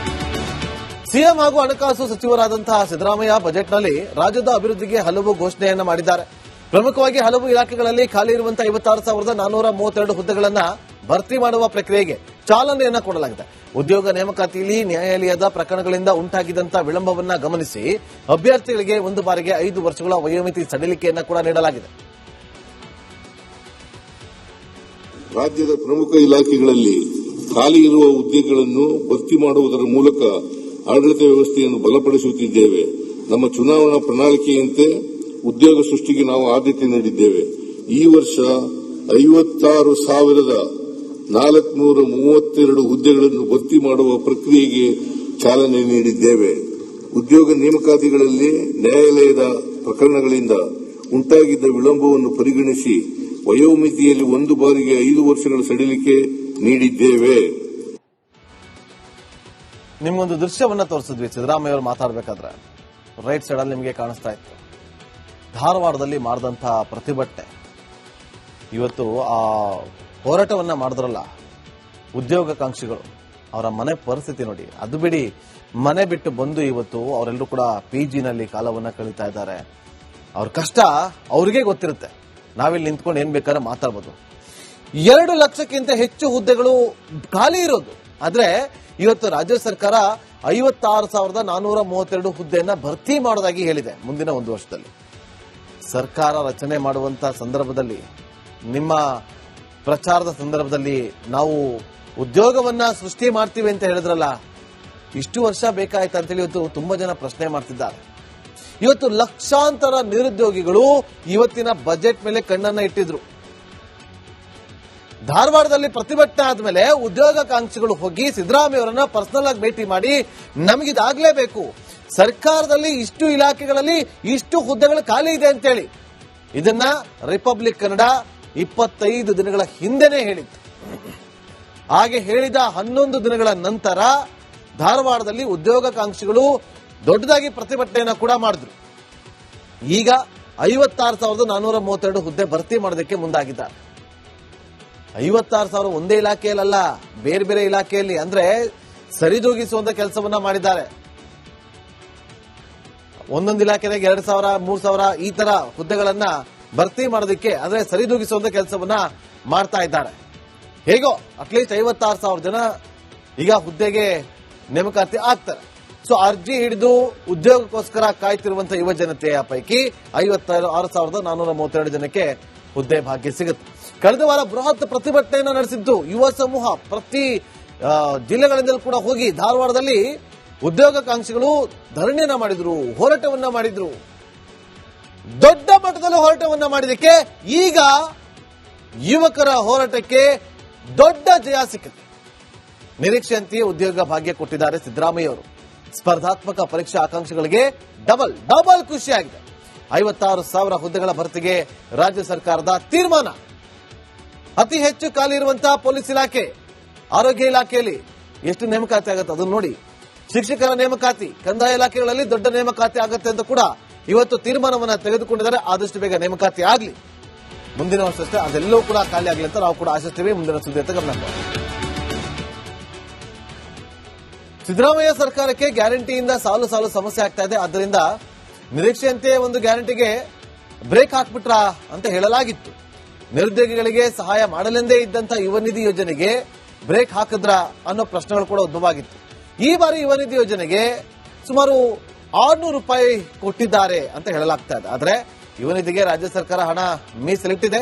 ಸಿಎಂ ಹಾಗೂ ಹಣಕಾಸು ಸಚಿವರಾದಂತಹ ಸಿದ್ದರಾಮಯ್ಯ ಬಜೆಟ್ ನಲ್ಲಿ ರಾಜ್ಯದ ಅಭಿವೃದ್ಧಿಗೆ ಹಲವು ಘೋಷಣೆಯನ್ನ ಮಾಡಿದ್ದಾರೆ. ಪ್ರಮುಖವಾಗಿ ಹಲವು ಇಲಾಖೆಗಳಲ್ಲಿ ಖಾಲಿ ಇರುವಂತಹ 56,432 ಹುದ್ದೆಗಳನ್ನ ಭರ್ತಿ ಮಾಡುವ ಪ್ರಕ್ರಿಯೆಗೆ ಚಾಲನೆಯನ್ನ ಕೊಡಲಾಗಿದೆ. ಉದ್ಯೋಗ ನೇಮಕಾತಿಯಲ್ಲಿ ನ್ಯಾಯಾಲಯದ ಪ್ರಕರಣಗಳಿಂದ ಉಂಟಾಗಿದ್ದಂತಹ ವಿಳಂಬವನ್ನ ಗಮನಿಸಿ ಅಭ್ಯರ್ಥಿಗಳಿಗೆ ಒಂದು ಬಾರಿಗೆ 5 ವರ್ಷಗಳ ವಯೋಮಿತಿ ಸಡಿಲಿಕೆಯನ್ನ ಕೂಡ ನೀಡಲಾಗಿದೆ. ರಾಜ್ಯದ ಪ್ರಮುಖ ಇಲಾಖೆಗಳಲ್ಲಿ ಖಾಲಿ ಇರುವ ಹುದ್ದೆಗಳನ್ನು ಭರ್ತಿ ಮಾಡುವುದರ ಮೂಲಕ ಆಡಳಿತ ವ್ಯವಸ್ಥೆಯನ್ನು ಬಲಪಡಿಸುತ್ತಿದ್ದೇವೆ. ನಮ್ಮ ಚುನಾವಣಾ ಪ್ರಣಾಳಿಕೆಯಂತೆ ಉದ್ಯೋಗ ಸೃಷ್ಟಿಗೆ ನಾವು ಆದ್ಯತೆ ನೀಡಿದ್ದೇವೆ. ಈ ವರ್ಷ 56,432 ಹುದ್ದೆಗಳನ್ನು ಭರ್ತಿ ಮಾಡುವ ಪ್ರಕ್ರಿಯೆಗೆ ಚಾಲನೆ ನೀಡಿದ್ದೇವೆ. ಉದ್ಯೋಗ ನೇಮಕಾತಿಗಳಲ್ಲಿ ನ್ಯಾಯಾಲಯದ ಪ್ರಕರಣಗಳಿಂದ ಉಂಟಾಗಿದ್ದ ವಿಳಂಬವನ್ನು ಪರಿಗಣಿಸಿ ವಯೋಮಿತಿಯಲ್ಲಿ ಒಂದು ಬಾರಿಗೆ 5 ವರ್ಷಗಳ ಸಡಿಲಿಕೆ ನೀಡಿದ್ದೇವೆ. ನಿಮ್ಗೊಂದು ದೃಶ್ಯವನ್ನ ತೋರಿಸಿದ್ವಿ ಸಿದ್ದರಾಮಯ್ಯ ಅವರು ಮಾತಾಡಬೇಕಾದ್ರೆ. ರೈಟ್ ಸೈಡ್ ಅಲ್ಲಿ ನಿಮಗೆ ಕಾಣಿಸ್ತಾ ಇತ್ತು ಧಾರವಾಡದಲ್ಲಿ ಮಾಡಿದಂತಹ ಪ್ರತಿಭಟನೆ. ಇವತ್ತು ಆ ಹೋರಾಟವನ್ನ ಮಾಡಿದ್ರಲ್ಲ ಉದ್ಯೋಗಾಕಾಂಕ್ಷಿಗಳು, ಅವರ ಮನೆ ಪರಿಸ್ಥಿತಿ ನೋಡಿ. ಅದು ಬಿಡಿ, ಮನೆ ಬಿಟ್ಟು ಬಂದು ಇವತ್ತು ಅವರೆಲ್ಲರೂ ಕೂಡ ಪಿಜಿನಲ್ಲಿ ಕಾಲವನ್ನ ಕಳೀತಾ ಇದ್ದಾರೆ. ಅವ್ರ ಕಷ್ಟ ಅವ್ರಿಗೆ ಗೊತ್ತಿರುತ್ತೆ. ನಾವಿಲ್ಲಿ ನಿಂತ್ಕೊಂಡು ಏನ್ ಬೇಕಾದ್ರೆ ಮಾತಾಡ್ಬೋದು. 2 ಲಕ್ಷಕ್ಕಿಂತ ಹೆಚ್ಚು ಹುದ್ದೆಗಳು ಖಾಲಿ ಇರೋದು ಆದ್ರೆ ಇವತ್ತು ರಾಜ್ಯ ಸರ್ಕಾರ 56,432 ಹುದ್ದೆಯನ್ನ ಭರ್ತಿ ಮಾಡೋದಾಗಿ ಹೇಳಿದೆ ಮುಂದಿನ ಒಂದು ವರ್ಷದಲ್ಲಿ. ಸರ್ಕಾರ ರಚನೆ ಮಾಡುವಂತ ಸಂದರ್ಭದಲ್ಲಿ, ನಿಮ್ಮ ಪ್ರಚಾರದ ಸಂದರ್ಭದಲ್ಲಿ ನಾವು ಉದ್ಯೋಗವನ್ನ ಸೃಷ್ಟಿ ಮಾಡ್ತೀವಿ ಅಂತ ಹೇಳಿದ್ರಲ್ಲ, ಇಷ್ಟು ವರ್ಷ ಬೇಕಾಯ್ತು ಅಂತೇಳಿ ಇವತ್ತು ತುಂಬಾ ಜನ ಪ್ರಶ್ನೆ ಮಾಡ್ತಿದ್ದಾರೆ. ಇವತ್ತು ಲಕ್ಷಾಂತರ ನಿರುದ್ಯೋಗಿಗಳು ಇವತ್ತಿನ ಬಜೆಟ್ ಮೇಲೆ ಕಣ್ಣನ್ನ ಇಟ್ಟಿದ್ರು. ಧಾರವಾಡದಲ್ಲಿ ಪ್ರತಿಭಟನೆ ಆದ್ಮೇಲೆ ಉದ್ಯೋಗಾಕಾಂಕ್ಷಿಗಳು ಹೋಗಿ ಸಿದ್ದರಾಮಯ್ಯ ಅವರನ್ನ ಪರ್ಸನಲ್ ಆಗಿ ಭೇಟಿ ಮಾಡಿ, ನಮಗಿದಾಗಲೇಬೇಕು, ಸರ್ಕಾರದಲ್ಲಿ ಇಷ್ಟು ಇಲಾಖೆಗಳಲ್ಲಿ ಇಷ್ಟು ಹುದ್ದೆಗಳು ಖಾಲಿ ಇದೆ ಅಂತೇಳಿ. ಇದನ್ನ ರಿಪಬ್ಲಿಕ್ ಕನ್ನಡ 25 ದಿನಗಳ ಹಿಂದೆನೇ ಹೇಳಿತ್ತು. ಹಾಗೆ ಹೇಳಿದ 11 ದಿನಗಳ ನಂತರ ಧಾರವಾಡದಲ್ಲಿ ಉದ್ಯೋಗಾಕಾಂಕ್ಷಿಗಳು ದೊಡ್ಡದಾಗಿ ಪ್ರತಿಭಟನೆಯನ್ನ ಕೂಡ ಮಾಡಿದ್ರು. ಈಗ 56,432 ಹುದ್ದೆ ಭರ್ತಿ ಮಾಡೋದಕ್ಕೆ ಮುಂದಾಗಿದ್ದಾರೆ. 56,000 ಒಂದೇ ಇಲಾಖೆಯಲ್ಲ, ಬೇರೆ ಬೇರೆ ಇಲಾಖೆಯಲ್ಲಿ, ಅಂದ್ರೆ ಸರಿದೂಗಿಸುವಂತ ಕೆಲಸವನ್ನ ಮಾಡಿದ್ದಾರೆ. ಒಂದೊಂದು ಇಲಾಖೆಗೆ 2,000, 3,000 ಈ ತರ ಹುದ್ದೆಗಳನ್ನ ಭರ್ತಿ ಮಾಡೋದಕ್ಕೆ, ಅಂದ್ರೆ ಸರಿದೂಗಿಸುವಂತ ಕೆಲಸವನ್ನ ಮಾಡ್ತಾ ಇದ್ದಾರೆ. ಹೇಗೋ ಅಟ್ಲೀಸ್ಟ್ 56,000 ಜನ ಈಗ ಹುದ್ದೆಗೆ ನೇಮಕಾತಿ ಆಗ್ತಾರೆ. ಸೊ ಅರ್ಜಿ ಹಿಡಿದು ಉದ್ಯೋಗಕ್ಕೋಸ್ಕರ ಕಾಯ್ತಿರುವಂತಹ ಯುವ ಜನತೆಯ ಪೈಕಿ 56,432 ಜನಕ್ಕೆ ಹುದ್ದೆ ಭಾಗ್ಯ ಸಿಗುತ್ತೆ. ಕಳೆದ ವಾರ ಬೃಹತ್ ಪ್ರತಿಭಟನೆಯನ್ನು ನಡೆಸಿದ್ದು ಯುವ ಸಮೂಹ. ಪ್ರತಿ ಜಿಲ್ಲೆಗಳಿಂದಲೂ ಕೂಡ ಹೋಗಿ ಧಾರವಾಡದಲ್ಲಿ ಉದ್ಯೋಗಾಕಾಂಕ್ಷಿಗಳು ಧರಣಿಯನ್ನ ಮಾಡಿದ್ರು, ಹೋರಾಟವನ್ನ ಮಾಡಿದ್ರು. ದೊಡ್ಡ ಮಟ್ಟದಲ್ಲಿ ಹೋರಾಟವನ್ನ ಮಾಡಿದಕ್ಕೆ ಈಗ ಯುವಕರ ಹೋರಾಟಕ್ಕೆ ದೊಡ್ಡ ಜಯ ಸಿಕ್ಕಿದೆ. ನಿರೀಕ್ಷೆಯಂತೆಯೇ ಉದ್ಯೋಗ ಭಾಗ್ಯ ಕೊಟ್ಟಿದ್ದಾರೆ ಸಿದ್ದರಾಮಯ್ಯ ಅವರು. ಸ್ಪರ್ಧಾತ್ಮಕ ಪರೀಕ್ಷಾ ಆಕಾಂಕ್ಷಿಗಳಿಗೆ ಡಬಲ್ ಖುಷಿಯಾಗಿದೆ. 56,000 ಹುದ್ದೆಗಳ ಭರ್ತಿಗೆ ರಾಜ್ಯ ಸರ್ಕಾರದ ತೀರ್ಮಾನ. ಅತಿ ಹೆಚ್ಚು ಖಾಲಿ ಇರುವಂತಹ ಪೊಲೀಸ್ ಇಲಾಖೆ, ಆರೋಗ್ಯ ಇಲಾಖೆಯಲ್ಲಿ ಎಷ್ಟು ನೇಮಕಾತಿ ಆಗುತ್ತೆ ಅದನ್ನು ನೋಡಿ. ಶಿಕ್ಷಕರ ನೇಮಕಾತಿ, ಕಂದಾಯ ಇಲಾಖೆಗಳಲ್ಲಿ ದೊಡ್ಡ ನೇಮಕಾತಿ ಆಗುತ್ತೆ ಅಂತ ಕೂಡ ಇವತ್ತು ತೀರ್ಮಾನವನ್ನ ತೆಗೆದುಕೊಂಡಿದ್ದಾರೆ. ಆದಷ್ಟು ಬೇಗ ನೇಮಕಾತಿ ಆಗಲಿ, ಮುಂದಿನ ವರ್ಷಷ್ಟೇ ಅದೆಲ್ಲವೂ ಕೂಡ ಖಾಲಿ ಆಗಲಿ ಅಂತ ನಾವು ಕೂಡ ಆಶಿಸ್ತೀವಿ. ಮುಂದಿನ ಸುದ್ದಿ ಅಂತ ಗಮನ. ಸಿದ್ದರಾಮಯ್ಯ ಸರ್ಕಾರಕ್ಕೆ ಗ್ಯಾರಂಟಿಯಿಂದ ಸಾಲು ಸಮಸ್ಯೆ ಆಗ್ತಾ ಇದೆ. ಆದ್ದರಿಂದ ನಿರೀಕ್ಷೆಯಂತೆ ಒಂದು ಗ್ಯಾರಂಟಿಗೆ ಬ್ರೇಕ್ ಹಾಕ್ಬಿಟ್ರ ಅಂತ ಹೇಳಲಾಗಿತ್ತು. ನಿರುದ್ಯೋಗಿಗಳಿಗೆ ಸಹಾಯ ಮಾಡಲೆಂದೇ ಇದ್ದಂತ ಯುವ ನಿಧಿ ಯೋಜನೆಗೆ ಬ್ರೇಕ್ ಹಾಕಿದ್ರ ಅನ್ನೋ ಪ್ರಶ್ನೆಗಳು ಕೂಡ ಉದ್ಭವವಾಗಿತ್ತು. ಈ ಬಾರಿ ಯುವ ನಿಧಿ ಯೋಜನೆಗೆ ಸುಮಾರು 600 ರೂಪಾಯಿ ಕೊಟ್ಟಿದ್ದಾರೆ ಅಂತ ಹೇಳಲಾಗ್ತಾ ಇದೆ. ಆದ್ರೆ ಯುವ ನಿಧಿಗೆ ರಾಜ್ಯ ಸರ್ಕಾರ ಹಣ ಮೀಸಲಿಟ್ಟಿದೆ.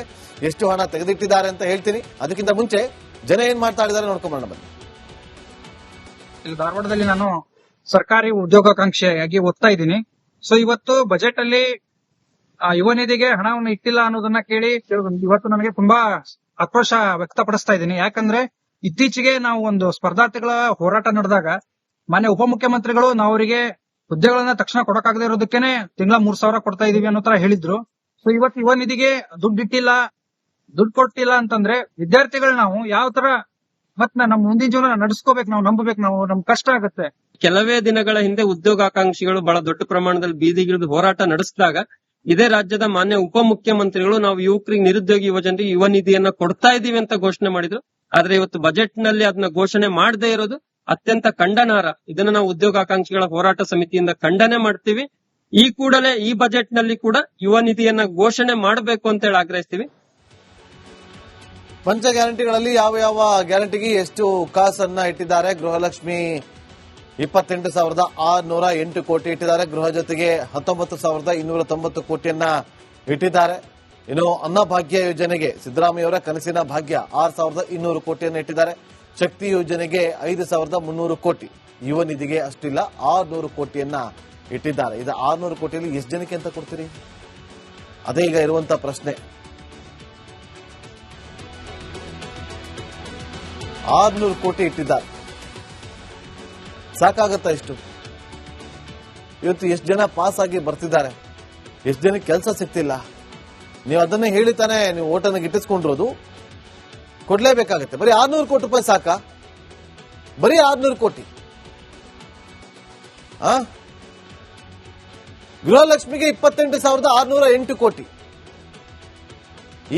ಎಷ್ಟು ಹಣ ತೆಗೆದಿಟ್ಟಿದ್ದಾರೆ ಅಂತ ಹೇಳ್ತೀನಿ. ಅದಕ್ಕಿಂತ ಮುಂಚೆ ಜನ ಏನ್ ಮಾಡ್ತಾ ಇದ್ದಾರೆ ನೋಡ್ಕೊಂಡ್ ಬನ್ನಿ. ಇಲ್ಲಿ ಧಾರವಾಡದಲ್ಲಿ ನಾನು ಸರ್ಕಾರಿ ಉದ್ಯೋಗಾಕಾಂಕ್ಷಿಯಾಗಿ ಓದ್ತಾ ಇದ್ದೀನಿ. ಸೊ ಇವತ್ತು ಬಜೆಟ್ ಅಲ್ಲಿ ಯುವ ನಿಧಿಗೆ ಹಣವನ್ನು ಇಟ್ಟಿಲ್ಲ ಅನ್ನೋದನ್ನ ಕೇಳಿ ಇವತ್ತು ನನಗೆ ತುಂಬಾ ಆಕ್ರೋಶ ವ್ಯಕ್ತಪಡಿಸ್ತಾ ಇದ್ದೀನಿ. ಯಾಕಂದ್ರೆ ಇತ್ತೀಚೆಗೆ ನಾವು ಒಂದು ಸ್ಪರ್ಧಾರ್ಥಿಗಳ ಹೋರಾಟ ನಡೆದಾಗ ಮಾನ್ಯ ಉಪಮುಖ್ಯಮಂತ್ರಿಗಳು ನಾವು ಅವರಿಗೆ ಹುದ್ದೆಗಳನ್ನ ತಕ್ಷಣ ಕೊಡಕ್ಕಾಗದೇ ಇರೋದಕ್ಕೇನೆ ತಿಂಗಳ 3,000 ಕೊಡ್ತಾ ಇದೀವಿ ಅನ್ನೋ ತರ ಹೇಳಿದ್ರು. ಸೊ ಇವತ್ತು ಯುವ ನಿಧಿಗೆ ದುಡ್ಡು ಕೊಟ್ಟಿಲ್ಲ ಅಂತಂದ್ರೆ ವಿದ್ಯಾರ್ಥಿಗಳು ನಾವು ಯಾವ ತರ ಮತ್ ನಮ್ಮ ಮುಂದಿನ ಜೀವನ ನಡೆಸ್ಕೋಬೇಕು, ನಾವು ನಂಬಬೇಕು, ನಮ್ ಕಷ್ಟ ಆಗುತ್ತೆ. ಕೆಲವೇ ದಿನಗಳ ಹಿಂದೆ ಉದ್ಯೋಗಾಕಾಂಕ್ಷಿಗಳು ಬಹಳ ದೊಡ್ಡ ಪ್ರಮಾಣದಲ್ಲಿ ಬೀದಿಗಿಳಿದು ಹೋರಾಟ ನಡೆಸಿದಾಗ ಇದೇ ರಾಜ್ಯದ ಮಾನ್ಯ ಉಪಮುಖ್ಯಮಂತ್ರಿಗಳು ನಾವು ಯುವಕರಿಗೆ, ನಿರುದ್ಯೋಗಿ ಯುವಜನರಿಗೆ ಯುವ ನಿಧಿಯನ್ನ ಕೊಡ್ತಾ ಇದೀವಿ ಅಂತ ಘೋಷಣೆ ಮಾಡಿದ್ರು. ಆದ್ರೆ ಇವತ್ತು ಬಜೆಟ್ ನಲ್ಲಿ ಅದನ್ನ ಘೋಷಣೆ ಮಾಡದೇ ಇರೋದು ಅತ್ಯಂತ ಖಂಡನಾರ್ಹ. ಇದನ್ನ ನಾವು ಉದ್ಯೋಗಾಕಾಂಕ್ಷಿಗಳ ಹೋರಾಟ ಸಮಿತಿಯಿಂದ ಖಂಡನೆ ಮಾಡ್ತೀವಿ. ಈ ಕೂಡಲೇ ಈ ಬಜೆಟ್ ನಲ್ಲಿ ಕೂಡ ಯುವ ನಿಧಿಯನ್ನ ಘೋಷಣೆ ಮಾಡಬೇಕು ಅಂತ ಹೇಳಿ ಆಗ್ರಹಿಸ್ತೀವಿ. ಪಂಚ ಗ್ಯಾರಂಟಿಗಳಲ್ಲಿ ಯಾವ ಯಾವ ಗ್ಯಾರಂಟಿಗೆ ಎಷ್ಟು ಕಾಸನ್ನ ಇಟ್ಟಿದ್ದಾರೆ? ಗೃಹಲಕ್ಷ್ಮಿ 28,608 ಕೋಟಿ ಇಟ್ಟಿದ್ದಾರೆ. ಗೃಹ ಜೊತೆಗೆ 19,290 ಕೋಟಿಯನ್ನ ಇಟ್ಟಿದ್ದಾರೆ. ಇನ್ನು ಅನ್ನಭಾಗ್ಯ ಯೋಜನೆಗೆ ಸಿದ್ದರಾಮಯ್ಯವರ ಕನಸಿನ ಭಾಗ್ಯ 6,200 ಕೋಟಿಯನ್ನ ಇಟ್ಟಿದ್ದಾರೆ. ಶಕ್ತಿ ಯೋಜನೆಗೆ 5,300 ಕೋಟಿ. ಯುವ ನಿಧಿಗೆ ಅಷ್ಟಿಲ್ಲ, 600 ಕೋಟಿಯನ್ನ ಇಟ್ಟಿದ್ದಾರೆ. ಇದು 600 ಕೋಟಿಯಲ್ಲಿ ಎಷ್ಟು ಜನಕ್ಕೆ ಅಂತ ಕೊಡ್ತೀರಿ? ಅದೇ ಈಗ ಇರುವಂತ ಪ್ರಶ್ನೆ. 600 ಕೋಟಿ ಇಟ್ಟಿದ್ದಾರೆ, ಸಾಕಾಗತ್ತಾ ಇಷ್ಟು? ಇವತ್ತು ಎಷ್ಟು ಜನ ಪಾಸ್ ಆಗಿ ಬರ್ತಿದ್ದಾರೆ, ಎಷ್ಟು ಜನಕ್ಕೆ ಕೆಲಸ ಸಿಗ್ತಿಲ್ಲ. ನೀವು ಅದನ್ನೇ ಹೇಳಿತಾನೆ ನೀವು ಓಟನ್ನು ಗಿಟ್ಟಿಸ್ಕೊಂಡಿರೋದು. ಕೊಡ್ಲೇಬೇಕಾಗತ್ತೆ. ಬರೀ 600 ಕೋಟಿ ರೂಪಾಯಿ ಸಾಕ? ಬರೀ 600 ಕೋಟಿ. ಗೃಹಲಕ್ಷ್ಮಿಗೆ 28,608 ಕೋಟಿ.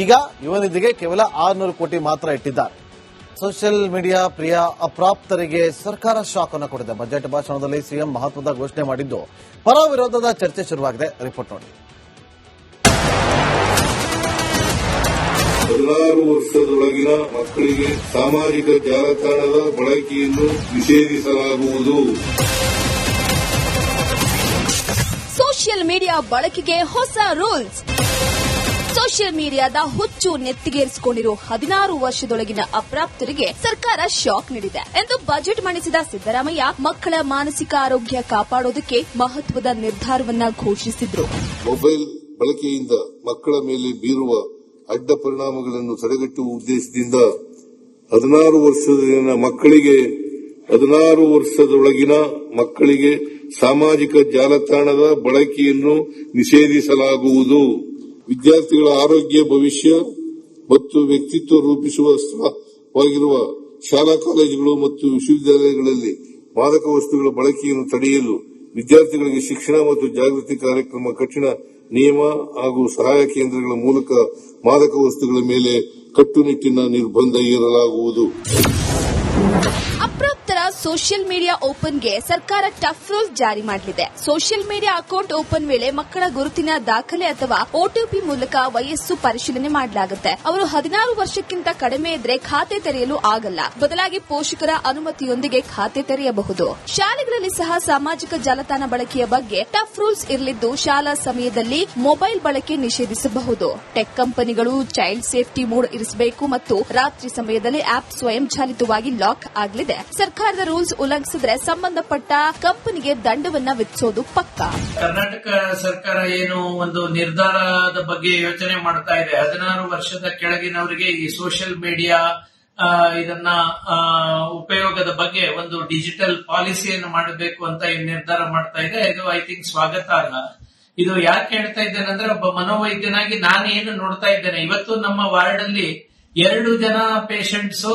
ಈಗ ಯುವ ನಿಧಿಗೆ ಕೇವಲ 600 ಕೋಟಿ ಮಾತ್ರ ಇಟ್ಟಿದ್ದಾರೆ. ಸೋಷಿಯಲ್ ಮೀಡಿಯಾ ಪ್ರಿಯ ಅಪ್ರಾಪ್ತರಿಗೆ ಸರ್ಕಾರ ಶಾಕ್ ಅನ್ನು ಕೊಟ್ಟಿದೆ. ಬಜೆಟ್ ಭಾಷಣದಲ್ಲಿ ಸಿಎಂ ಮಹತ್ವದ ಘೋಷಣೆ ಮಾಡಿದ್ದು ಪರ ವಿರೋಧದ ಚರ್ಚೆ ಶುರುವಾಗಿದೆ. ರಿಪೋರ್ಟ್ ನೋಡಿ. 16 ವರ್ಷದೊಳಗಿನ ಮಕ್ಕಳಿಗೆ ಸಾಮಾಜಿಕ ಜಾಲತಾಣದ ಬಳಕೆಯನ್ನು ನಿಷೇಧಿಸಲಾಗುವುದು. ಸೋಷಿಯಲ್ ಮೀಡಿಯಾ ಬಳಕೆಗೆ ಹೊಸ ರೂಲ್ಸ್. ಸೋಷಿಯಲ್ ಮೀಡಿಯಾದ ಹುಚ್ಚು ನೆತ್ತಿಗೇರಿಸಿಕೊಂಡಿರುವ 16 ವರ್ಷದೊಳಗಿನ ಅಪ್ರಾಪ್ತರಿಗೆ ಸರ್ಕಾರ ಶಾಕ್ ನೀಡಿದೆ ಎಂದು ಬಜೆಟ್ ಮಂಡಿಸಿದ ಸಿದ್ದರಾಮಯ್ಯ ಮಕ್ಕಳ ಮಾನಸಿಕ ಆರೋಗ್ಯ ಕಾಪಾಡೋದಕ್ಕೆ ಮಹತ್ವದ ನಿರ್ಧಾರವನ್ನ ಘೋಷಿಸಿದ್ರು. ಮೊಬೈಲ್ ಬಳಕೆಯಿಂದ ಮಕ್ಕಳ ಮೇಲೆ ಬೀರುವ ಅಡ್ಡ ಪರಿಣಾಮಗಳನ್ನು ತಡೆಗಟ್ಟುವ ಉದ್ದೇಶದಿಂದ 16 ವರ್ಷದೊಳಗಿನ ಮಕ್ಕಳಿಗೆ ಸಾಮಾಜಿಕ ಜಾಲತಾಣದ ಬಳಕೆಯನ್ನು ನಿಷೇಧಿಸಲಾಗುವುದು. ವಿದ್ಯಾರ್ಥಿಗಳ ಆರೋಗ್ಯ, ಭವಿಷ್ಯ ಮತ್ತು ವ್ಯಕ್ತಿತ್ವ ರೂಪಿಸುವ ಸ್ಥಳವಾಗಿರುವ ಶಾಲಾ ಕಾಲೇಜುಗಳು ಮತ್ತು ವಿಶ್ವವಿದ್ಯಾಲಯಗಳಲ್ಲಿ ಮಾದಕ ವಸ್ತುಗಳ ಬಳಕೆಯನ್ನು ತಡೆಯಲು ವಿದ್ಯಾರ್ಥಿಗಳಿಗೆ ಶಿಕ್ಷಣ ಮತ್ತು ಜಾಗೃತಿ ಕಾರ್ಯಕ್ರಮ, ಕಠಿಣ ನಿಯಮ ಹಾಗೂ ಸಹಾಯ ಕೇಂದ್ರಗಳ ಮೂಲಕ ಮಾದಕ ವಸ್ತುಗಳ ಮೇಲೆ ಕಟ್ಟುನಿಟ್ಟಿನ ನಿರ್ಬಂಧ ಹೇರಲಾಗುವುದು. ಅಪ್ರಾಪ್ತರ ಸೋಷಿಯಲ್ ಮೀಡಿಯಾ ಓಪನ್ಗೆ ಸರ್ಕಾರ ಟಫ್ ರೂಲ್ಸ್ ಜಾರಿ ಮಾಡಲಿದೆ. ಸೋಷಿಯಲ್ ಮೀಡಿಯಾ ಅಕೌಂಟ್ ಓಪನ್ ವೇಳೆ ಮಕ್ಕಳ ಗುರುತಿನ ದಾಖಲೆ ಅಥವಾ ಒಟಿಪಿ ಮೂಲಕ ವಯಸ್ಸು ಪರಿಶೀಲನೆ ಮಾಡಲಾಗುತ್ತೆ. ಅವರು 16 ವರ್ಷಕ್ಕಿಂತ ಕಡಿಮೆ ಇದ್ರೆ ಖಾತೆ ತೆರೆಯಲು ಆಗಲ್ಲ. ಬದಲಾಗಿ ಪೋಷಕರ ಅನುಮತಿಯೊಂದಿಗೆ ಖಾತೆ ತೆರೆಯಬಹುದು. ಶಾಲೆಗಳಲ್ಲಿ ಸಹ ಸಾಮಾಜಿಕ ಜಾಲತಾಣ ಬಳಕೆಯ ಬಗ್ಗೆ ಟಫ್ ರೂಲ್ಸ್ ಇರಲಿದ್ದು, ಶಾಲಾ ಸಮಯದಲ್ಲಿ ಮೊಬೈಲ್ ಬಳಕೆ ನಿಷೇಧಿಸಬಹುದು. ಟೆಕ್ ಕಂಪನಿಗಳು ಚೈಲ್ಡ್ ಸೇಫ್ಟಿ ಮೋಡ್ ಇರಿಸಬೇಕು ಮತ್ತು ರಾತ್ರಿ ಸಮಯದಲ್ಲಿ ಆಪ್ ಸ್ವಯಂ ಚಾಲಿತವಾಗಿ ಲಾಕ್ ಆಗಲಿದೆ. ಸರ್ಕಾರದ ರೂಲ್ಸ್ ಉಲ್ಲಂಘಿಸಿದ್ರೆ ಸಂಬಂಧಪಟ್ಟ ಕಂಪನಿಗೆ ದಂಡವನ್ನ ವಿಧಿಸೋದು ಪಕ್ಕಾ. ಕರ್ನಾಟಕ ಸರ್ಕಾರ ಏನು ಒಂದು ನಿರ್ಧಾರದ ಬಗ್ಗೆ ಯೋಚನೆ ಮಾಡ್ತಾ ಇದೆ, 16 ವರ್ಷದ ಕೆಳಗಿನವರಿಗೆ ಈ ಸೋಷಿಯಲ್ ಮೀಡಿಯಾ ಇದನ್ನ ಉಪಯೋಗದ ಬಗ್ಗೆ ಒಂದು ಡಿಜಿಟಲ್ ಪಾಲಿಸಿಯನ್ನು ಮಾಡಬೇಕು ಅಂತ ಈ ನಿರ್ಧಾರ ಮಾಡ್ತಾ ಇದೆ. ಇದು ಐ ಥಿಂಕ್ ಸ್ವಾಗತಾರ್ಹ. ಇದು ಯಾಕೆ ಹೇಳ್ತಾ ಇದ್ದೇನೆ ಅಂದ್ರೆ, ಒಬ್ಬ ಮನೋವೈದ್ಯನಾಗಿ ನಾನೇನು ನೋಡ್ತಾ ಇದ್ದೇನೆ, ಇವತ್ತು ನಮ್ಮ ವಾರ್ಡ್ ಅಲ್ಲಿ 2 ಜನ patients who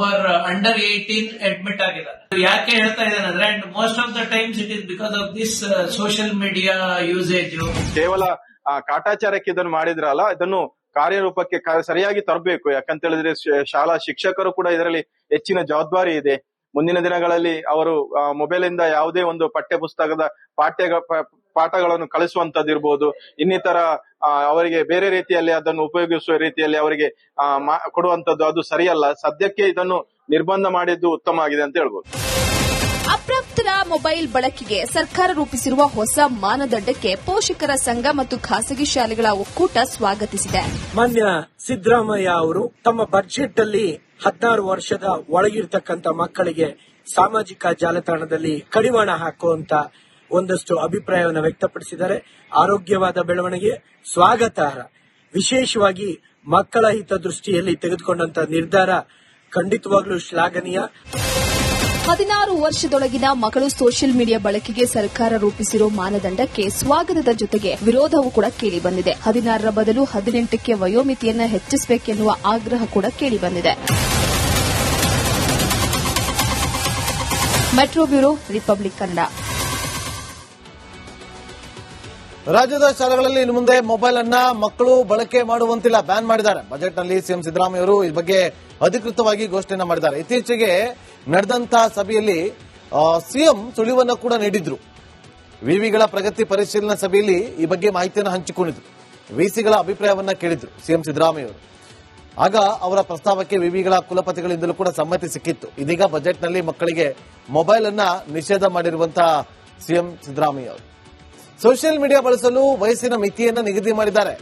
are under 18 admit ಆಗಿದ್ದಾರೆ. ಯಾಕೆ ಹೇಳ್ತಾ ಇದ್ದೇನೆ ಅಂದ್ರೆ, and most of the times it is because of this social media usage. ಕೇವಲ ಕಾಟಾಚಾರಕ್ಕೆ ಇದನ್ನು ಮಾಡಿದ್ರಲ್ಲ, ಇದನ್ನು ಕಾರ್ಯರೂಪಕ್ಕೆ ಸರಿಯಾಗಿ ತರಬೇಕು. ಯಾಕಂತ ಹೇಳಿದ್ರೆ ಶಾಲಾ ಶಿಕ್ಷಕರು ಕೂಡ ಇದರಲ್ಲಿ ಹೆಚ್ಚಿನ ಜವಾಬ್ದಾರಿ ಇದೆ. ಮುಂದಿನ ದಿನಗಳಲ್ಲಿ ಅವರು ಮೊಬೈಲ್ ಇಂದ ಯಾವುದೇ ಒಂದು ಪಠ್ಯ ಪುಸ್ತಕದ ಪಾಠಗಳನ್ನು ಕಳಿಸುವಂತದ್ದಿರ್ಬೋದು, ಇನ್ನಿತರ ಅವರಿಗೆ ಬೇರೆ ರೀತಿಯಲ್ಲಿ ಅದನ್ನು ಉಪಯೋಗಿಸುವ ರೀತಿಯಲ್ಲಿ ಅವರಿಗೆ ಕೊಡುವಂತದ್ದು ಅದು ಸರಿಯಲ್ಲ. ಸದ್ಯಕ್ಕೆ ಇದನ್ನು ನಿರ್ಬಂಧ ಮಾಡಿದ್ದು ಉತ್ತಮ ಆಗಿದೆ ಅಂತ ಹೇಳ್ಬೋದು. ಅಪ್ರಾಪ್ತರ ಮೊಬೈಲ್ ಬಳಕೆಗೆ ಸರ್ಕಾರ ರೂಪಿಸಿರುವ ಹೊಸ ಮಾನದಂಡಕ್ಕೆ ಪೋಷಕರ ಸಂಘ ಮತ್ತು ಖಾಸಗಿ ಶಾಲೆಗಳ ಒಕ್ಕೂಟ ಸ್ವಾಗತಿಸಿದೆ. ಮಾನ್ಯ ಸಿದ್ದರಾಮಯ್ಯ ಅವರು ತಮ್ಮ ಬಜೆಟ್ ಅಲ್ಲಿ 16 ವರ್ಷದ ಒಳಗಿರ್ತಕ್ಕಂಥ ಮಕ್ಕಳಿಗೆ ಸಾಮಾಜಿಕ ಜಾಲತಾಣದಲ್ಲಿ ಕಡಿವಾಣ ಹಾಕುವಂತ ಒಂದಷ್ಟು ಅಭಿಪ್ರಾಯವನ್ನು ವ್ಯಕ್ತಪಡಿಸಿದ್ದಾರೆ. ಆರೋಗ್ಯವಾದ ಬೆಳವಣಿಗೆ ಸ್ವಾಗತಾರ್ಹ. ವಿಶೇಷವಾಗಿ ಮಕ್ಕಳ ಹಿತದೃಷ್ಟಿಯಲ್ಲಿ ತೆಗೆದುಕೊಂಡಂತ ನಿರ್ಧಾರ ಖಂಡಿತವಾಗ್ಲೂ ಶ್ಲಾಘನೀಯ. 16 ವರ್ಷದೊಳಗಿನ ಮಕ್ಕಳು ಸೋಷಿಯಲ್ ಮೀಡಿಯಾ ಬಳಕೆಗೆ ಸರ್ಕಾರ ರೂಪಿಸಿರುವ ಮಾನದಂಡಕ್ಕೆ ಸ್ವಾಗತದ ಜೊತೆಗೆ ವಿರೋಧವೂ ಕೂಡ ಕೇಳಿಬಂದಿದೆ. 16ರ ಬದಲು 18ಕ್ಕೆ ವಯೋಮಿತಿಯನ್ನು ಹೆಚ್ಚಿಸಬೇಕೆನ್ನುವ ಆಗ್ರಹ ಕೂಡ ಕೇಳಿಬಂದಿದೆ. Metro bureau, republic Kannada. ರಾಜ್ಯದ ಶಾಲೆಗಳಲ್ಲಿ ಇನ್ನು ಮುಂದೆ ಮೊಬೈಲ್ ಅನ್ನ ಮಕ್ಕಳು ಬಳಕೆ ಮಾಡುವಂತಿಲ್ಲ, ಬ್ಯಾನ್ ಮಾಡಿದ್ದಾರೆ. ಬಜೆಟ್ನಲ್ಲಿ ಸಿಎಂ ಸಿದ್ದರಾಮಯ್ಯ ಅವರು ಈ ಬಗ್ಗೆ ಅಧಿಕೃತವಾಗಿ ಘೋಷಣೆ ಮಾಡಿದ್ದಾರೆ. ಇತ್ತೀಚೆಗೆ ನಡೆದಂತಹ ಸಭೆಯಲ್ಲಿ ಸಿಎಂ ಸುಳಿವನ್ನು ಕೂಡ ನೀಡಿದ್ರು. ವಿವಿಗಳ ಪ್ರಗತಿ ಪರಿಶೀಲನಾ ಸಭೆಯಲ್ಲಿ ಈ ಬಗ್ಗೆ ಮಾಹಿತಿಯನ್ನು ಹಂಚಿಕೊಂಡಿದ್ರು. ವಿಸಿಗಳ ಅಭಿಪ್ರಾಯವನ್ನ ಕೇಳಿದ್ರು ಸಿಎಂ ಸಿದ್ದರಾಮಯ್ಯ ಅವರು. ಆಗ ಅವರ ಪ್ರಸ್ತಾವಕ್ಕೆ ವಿವಿಗಳ ಕುಲಪತಿಗಳಿಂದಲೂ ಕೂಡ ಸಮ್ಮತಿ ಸಿಕ್ಕಿತ್ತು. ಇದೀಗ ಬಜೆಟ್ನಲ್ಲಿ ಮಕ್ಕಳಿಗೆ ಮೊಬೈಲ್ ಅನ್ನ ನಿಷೇಧ ಮಾಡಿರುವಂತಹ ಸಿಎಂ ಸಿದ್ದರಾಮಯ್ಯ ಅವರು ಸೋಷಿಯಲ್ ಮೀಡಿಯಾ ಬಳಸಲು ವಯಸ್ಸಿನ ಮಿತಿಯನ್ನು ನಿಗದಿ ಮಾಡಿದ್ದಾರೆ.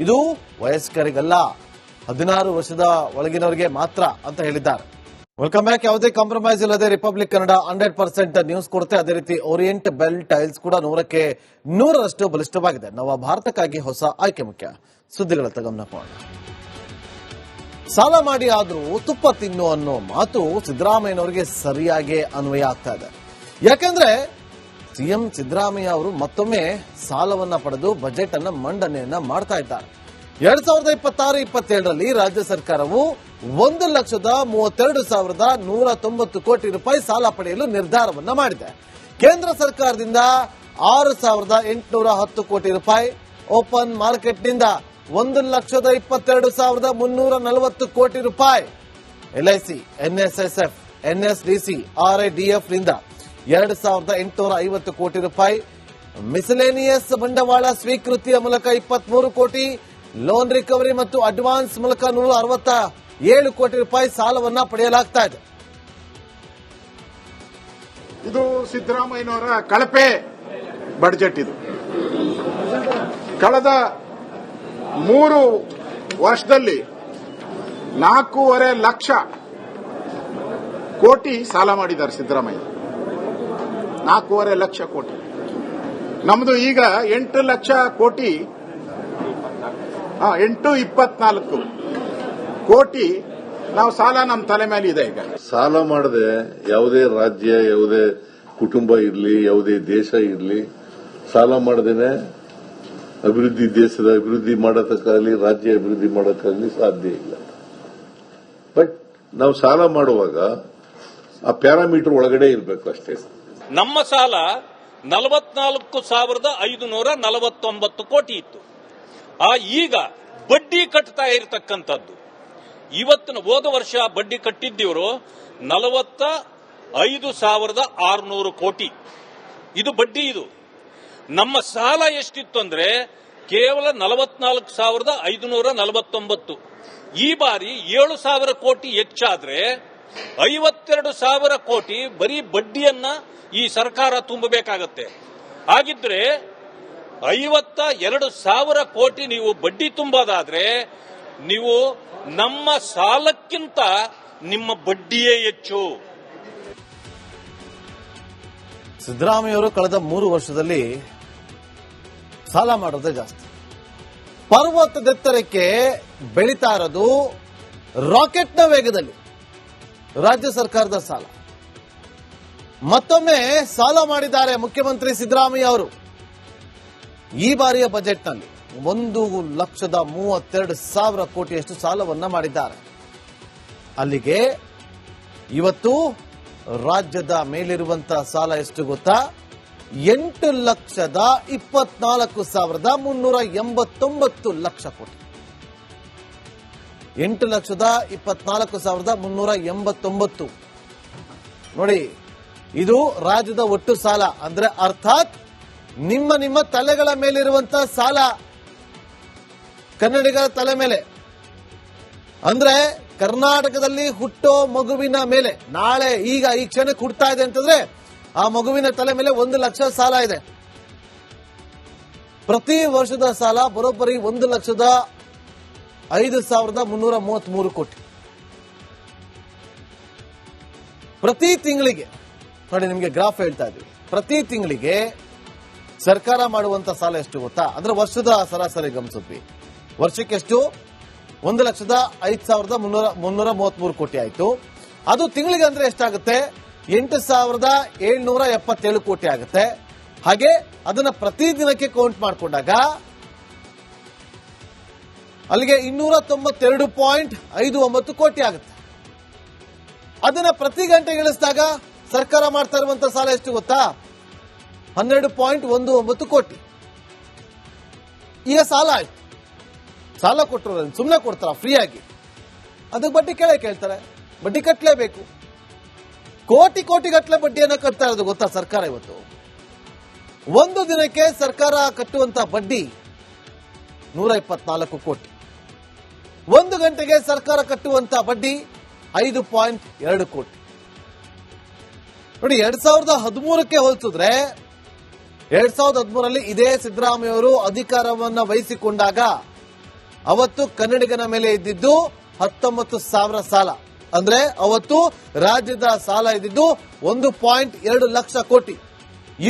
ಇದು ವಯಸ್ಕರಿಗಲ್ಲ, 16 ವರ್ಷದ ಒಳಗಿನವರಿಗೆ ಮಾತ್ರ ಅಂತ ಹೇಳಿದ್ದಾರೆ. Welcome back. ಯಾವುದೇ ಕಾಂಪ್ರಮೈಸ್ ಇಲ್ಲದೆ ರಿಪಬ್ಲಿಕ್ ಕನ್ನಡ 100% ನ್ಯೂಸ್ ಕೊಡುತ್ತೆ. ಅದೇ ರೀತಿ ಓರಿಯೆಂಟ್ ಬೆಲ್ ಟೈಲ್ಸ್ ಕೂಡ 100ಕ್ಕೆ 100ರಷ್ಟು ಬಲಿಷ್ಠವಾಗಿದೆ. ನವ ಭಾರತಕ್ಕಾಗಿ ಹೊಸ ಆಯ್ಕೆ ಮುಖ್ಯ. ಸುದ್ದಿಗಳತ್ತ ಗಮನ ಮಾಡೋಣ. ಸಾಲ ಮಾಡಿ ಆದ್ರೂ ತುಪ್ಪ ತಿನ್ನು ಅನ್ನೋ ಮಾತು ಸಿದ್ದರಾಮಯ್ಯನವರಿಗೆ ಸರಿಯಾಗಿ ಅನ್ವಯ ಆಗ್ತಾ ಇದೆ. ಯಾಕೆಂದ್ರೆ ಸಿಎಂ ಸಿದ್ದರಾಮಯ್ಯ ಅವರು ಮತ್ತೊಮ್ಮೆ ಸಾಲವನ್ನ ಪಡೆದು ಬಜೆಟ್ ಅನ್ನ ಮಂಡನೆಯನ್ನ ಮಾಡ್ತಾ ಇದ್ದಾರೆ. 2026-27ರಲ್ಲಿ ರಾಜ್ಯ ಸರ್ಕಾರವು 1,32,190 ಕೋಟಿ ರೂಪಾಯಿ ಸಾಲ ಪಡೆಯಲು ನಿರ್ಧಾರವನ್ನ ಮಾಡಿದೆ. ಕೇಂದ್ರ ಸರ್ಕಾರದಿಂದ 6,810 ಕೋಟಿ ರೂಪಾಯಿ, ಓಪನ್ ಮಾರ್ಕೆಟ್ನಿಂದ 1,22,340 ಕೋಟಿ ರೂಪಾಯಿ, ಎಲ್ಐಸಿ, ಎನ್ಎಸ್ಎಸ್ಎಫ್, ಎನ್ಎಸ್ಡಿಸಿ, ಆರ್ಐಡಿಎಫ್ ನಿಂದ 2,850 ಕೋಟಿ ರೂಪಾಯಿ, ಮಿಸಲೇನಿಯಸ್ ಬಂಡವಾಳ ಸ್ವೀಕೃತಿಯ ಮೂಲಕ 23 ಕೋಟಿ, ಲೋನ್ ರಿಕವರಿ ಮತ್ತು ಅಡ್ವಾನ್ಸ್ ಮೂಲಕ 167 ಕೋಟಿ ರೂಪಾಯಿ ಸಾಲವನ್ನ ಪಡೆಯಲಾಗ್ತಾ ಇದೆ. ಇದು ಸಿದ್ದರಾಮಯ್ಯನವರ ಕಳಪೆ ಬಡ್ಜೆಟ್. ಇದು ಕಳೆದ 3 ವರ್ಷದಲ್ಲಿ 4.5 ಲಕ್ಷ ಕೋಟಿ ಸಾಲ ಮಾಡಿದ್ದಾರೆ ಸಿದ್ದರಾಮಯ್ಯ. 4.5 ಲಕ್ಷ ಕೋಟಿ. ನಮ್ದು ಈಗ 8 ಲಕ್ಷ ಕೋಟಿ 824 ಕೋಟಿ ನಾವು ಸಾಲ ನಮ್ಮ ತಲೆ ಮೇಲೆ ಇದೆ. ಈಗ ಸಾಲ ಮಾಡದೆ ಯಾವುದೇ ರಾಜ್ಯ, ಯಾವುದೇ ಕುಟುಂಬ ಇರಲಿ, ಯಾವುದೇ ದೇಶ ಇರಲಿ, ಸಾಲ ಮಾಡದೇನೆ ದೇಶದ ಅಭಿವೃದ್ಧಿ ಮಾಡೋದಕ್ಕಾಗಲಿ, ರಾಜ್ಯ ಅಭಿವೃದ್ಧಿ ಮಾಡೋಕ್ಕಾಗಲಿ ಸಾಧ್ಯ ಇಲ್ಲ. ಬಟ್ ನಾವು ಸಾಲ ಮಾಡುವಾಗ ಆ ಪ್ಯಾರಾಮೀಟರ್ ಒಳಗಡೆ ಇರಬೇಕು ಅಷ್ಟೇ. ನಮ್ಮ ಸಾಲ 44,549 ಕೋಟಿ ಇತ್ತು. ಈಗ ಬಡ್ಡಿ ಕಟ್ತಾ ಇರತಕ್ಕಂಥದ್ದು ಇವತ್ತಿನ ಹೋದ ವರ್ಷ ಬಡ್ಡಿ ಕಟ್ಟಿದ್ದೀವರು 45,600 ಕೋಟಿ. ಇದು ಬಡ್ಡಿ. ಇದು ನಮ್ಮ ಸಾಲ ಎಷ್ಟಿತ್ತು ಅಂದ್ರೆ ಕೇವಲ 44,549. ಈ ಬಾರಿ 7,000 ಕೋಟಿ ಹೆಚ್ಚಾದ್ರೆ 52,000 ಕೋಟಿ ಬರೀ ಬಡ್ಡಿಯನ್ನ ಈ ಸರ್ಕಾರ ತುಂಬಬೇಕಾಗತ್ತೆ. ಹಾಗಿದ್ರೆ 52,000 ಕೋಟಿ ನೀವು ಬಡ್ಡಿ ತುಂಬೋದಾದ್ರೆ ನೀವು ನಮ್ಮ ಸಾಲಕ್ಕಿಂತ ನಿಮ್ಮ ಬಡ್ಡಿಯೇ ಹೆಚ್ಚು. ಸಿದ್ದರಾಮಯ್ಯವರು ಕಳೆದ 3 ವರ್ಷದಲ್ಲಿ ಸಾಲ ಮಾಡೋದೇ ಜಾಸ್ತಿ. ಪರ್ವತದೆತ್ತರಕ್ಕೆ ಬೆಳೀತಾ ಇರೋದು ರಾಕೆಟ್ನ ವೇಗದಲ್ಲಿ ರಾಜ್ಯ ಸರ್ಕಾರದ ಸಾಲ. ಮತ್ತೊಮ್ಮೆ ಸಾಲ ಮಾಡಿದ್ದಾರೆ ಮುಖ್ಯಮಂತ್ರಿ ಸಿದ್ದರಾಮಯ್ಯ ಅವರು. ಈ ಬಾರಿಯ ಬಜೆಟ್ನಲ್ಲಿ 1,32,000 ಕೋಟಿಯಷ್ಟು ಸಾಲವನ್ನ ಮಾಡಿದ್ದಾರೆ. ಅಲ್ಲಿಗೆ ಇವತ್ತು ರಾಜ್ಯದ ಮೇಲಿರುವಂತಹ ಸಾಲ ಎಷ್ಟು ಗೊತ್ತಾ? 8,24,389 ಲಕ್ಷ ಕೋಟಿ. 8,24,389. ನೋಡಿ, ಇದು ರಾಜ್ಯದ ಒಟ್ಟು ಸಾಲ. ಅಂದ್ರೆ ಅರ್ಥಾತ್ ನಿಮ್ಮ ತಲೆಗಳ ಮೇಲಿರುವಂತಹ ಸಾಲ ಕನ್ನಡಿಗರ ತಲೆ ಮೇಲೆ. ಅಂದ್ರೆ ಕರ್ನಾಟಕದಲ್ಲಿ ಹುಟ್ಟೋ ಮಗುವಿನ ಮೇಲೆ ನಾಳೆ ಈಗ ಈ ಕ್ಷಣಕ್ಕೆ ಹುಡ್ತಾ ಇದೆ ಅಂತಂದ್ರೆ ಆ ಮಗುವಿನ ತಲೆ ಮೇಲೆ 1 ಲಕ್ಷ ಸಾಲ ಇದೆ. ಪ್ರತಿ ವರ್ಷದ ಸಾಲ ಬರೋಬ್ಬರಿ 1,05,333 ಕೋಟಿ. ಪ್ರತಿ ತಿಂಗಳಿಗೆ ನೋಡಿ, ನಿಮಗೆ ಗ್ರಾಫ್ ಹೇಳ್ತಾ ಇದ್ವಿ, ಪ್ರತಿ ತಿಂಗಳಿಗೆ ಸರ್ಕಾರ ಮಾಡುವಂತ ಸಾಲ ಎಷ್ಟು ಗೊತ್ತಾ? ಅಂದ್ರೆ ವರ್ಷದ ಸರಾಸರಿ ಗಮನಿಸಿದ್ವಿ. ವರ್ಷಕ್ಕೆ ಎಷ್ಟು? 1,05,333 ಕೋಟಿ ಆಯ್ತು. ಅದು ತಿಂಗಳಿಗೆ ಅಂದ್ರೆ ಎಷ್ಟಾಗುತ್ತೆ? 8,777 ಕೋಟಿ ಆಗುತ್ತೆ. ಹಾಗೆ ಅದನ್ನ ಪ್ರತಿ ದಿನಕ್ಕೆ ಕೌಂಟ್ ಮಾಡಿಕೊಂಡಾಗ ಅಲ್ಲಿಗೆ 292.59 ಕೋಟಿ ಆಗುತ್ತೆ. ಅದನ್ನ ಪ್ರತಿ ಗಂಟೆಗೆ ಇಳಿಸಿದಾಗ ಸರ್ಕಾರ ಮಾಡ್ತಾ ಇರುವಂತ ಸಾಲ ಎಷ್ಟು ಗೊತ್ತಾ? 12.19 ಕೋಟಿ. ಈಗ ಸಾಲ ಆಯ್ತು. ಸಾಲ ಕೊಟ್ಟರು ಸುಮ್ಮನೆ ಕೊಡ್ತಾರ? ಫ್ರೀಯಾಗಿ? ಅದಕ್ಕೆ ಬಡ್ಡಿ ಕೇಳ್ತಾರೆ. ಬಡ್ಡಿ ಕಟ್ಟಲೇಬೇಕು. ಕೋಟಿಗಟ್ಟಲೆ ಬಡ್ಡಿಯನ್ನು ಕಟ್ತಾ ಇರೋದು ಗೊತ್ತಾ ಸರ್ಕಾರ ಇವತ್ತು? ಒಂದು ದಿನಕ್ಕೆ ಸರ್ಕಾರ ಕಟ್ಟುವಂತ ಬಡ್ಡಿ 124 ಕೋಟಿ. 1 ಗಂಟೆಗೆ ಸರ್ಕಾರ ಕಟ್ಟುವಂತ ಬಡ್ಡಿ 5.2 ಕೋಟಿ. ನೋಡಿ, 2013ಕ್ಕೆ ಹೋಲಿಸಿದ್ರೆ 2013ರಲ್ಲಿ ಇದೇ ಸಿದ್ದರಾಮಯ್ಯ ಅವರು ಅಧಿಕಾರವನ್ನ ವಹಿಸಿಕೊಂಡಾಗ ಅವತ್ತು ಕನ್ನಡಿಗನ ಮೇಲೆ ಇದ್ದಿದ್ದು 19,000 ಸಾಲ. ಅಂದ್ರೆ ಅವತ್ತು ರಾಜ್ಯದ ಸಾಲ ಇದ್ದಿದ್ದು 1.2 ಲಕ್ಷ ಕೋಟಿ.